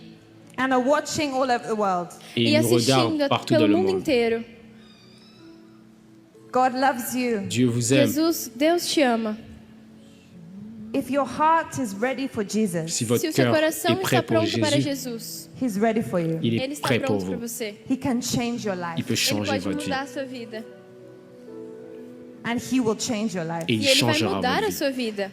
and are watching all over the world. Et e ils nous regardent assistindo partout dans pelo le mundo monde. inteiro. God loves you. Dieu vous aime. Jesus, Deus te ama. If your heart is ready for Jesus, Si Se votre o seu cœur coração est prêt está pour pronto para Jésus, Jesus, He's ready for you. il Ele est está prêt pour pronto para vous. você. He can change your Il life. peut Ele changer pode votre vie. mudar a sua vida. And He will change your life. Et E il Ele vai changera mudar votre a vie. sua vida.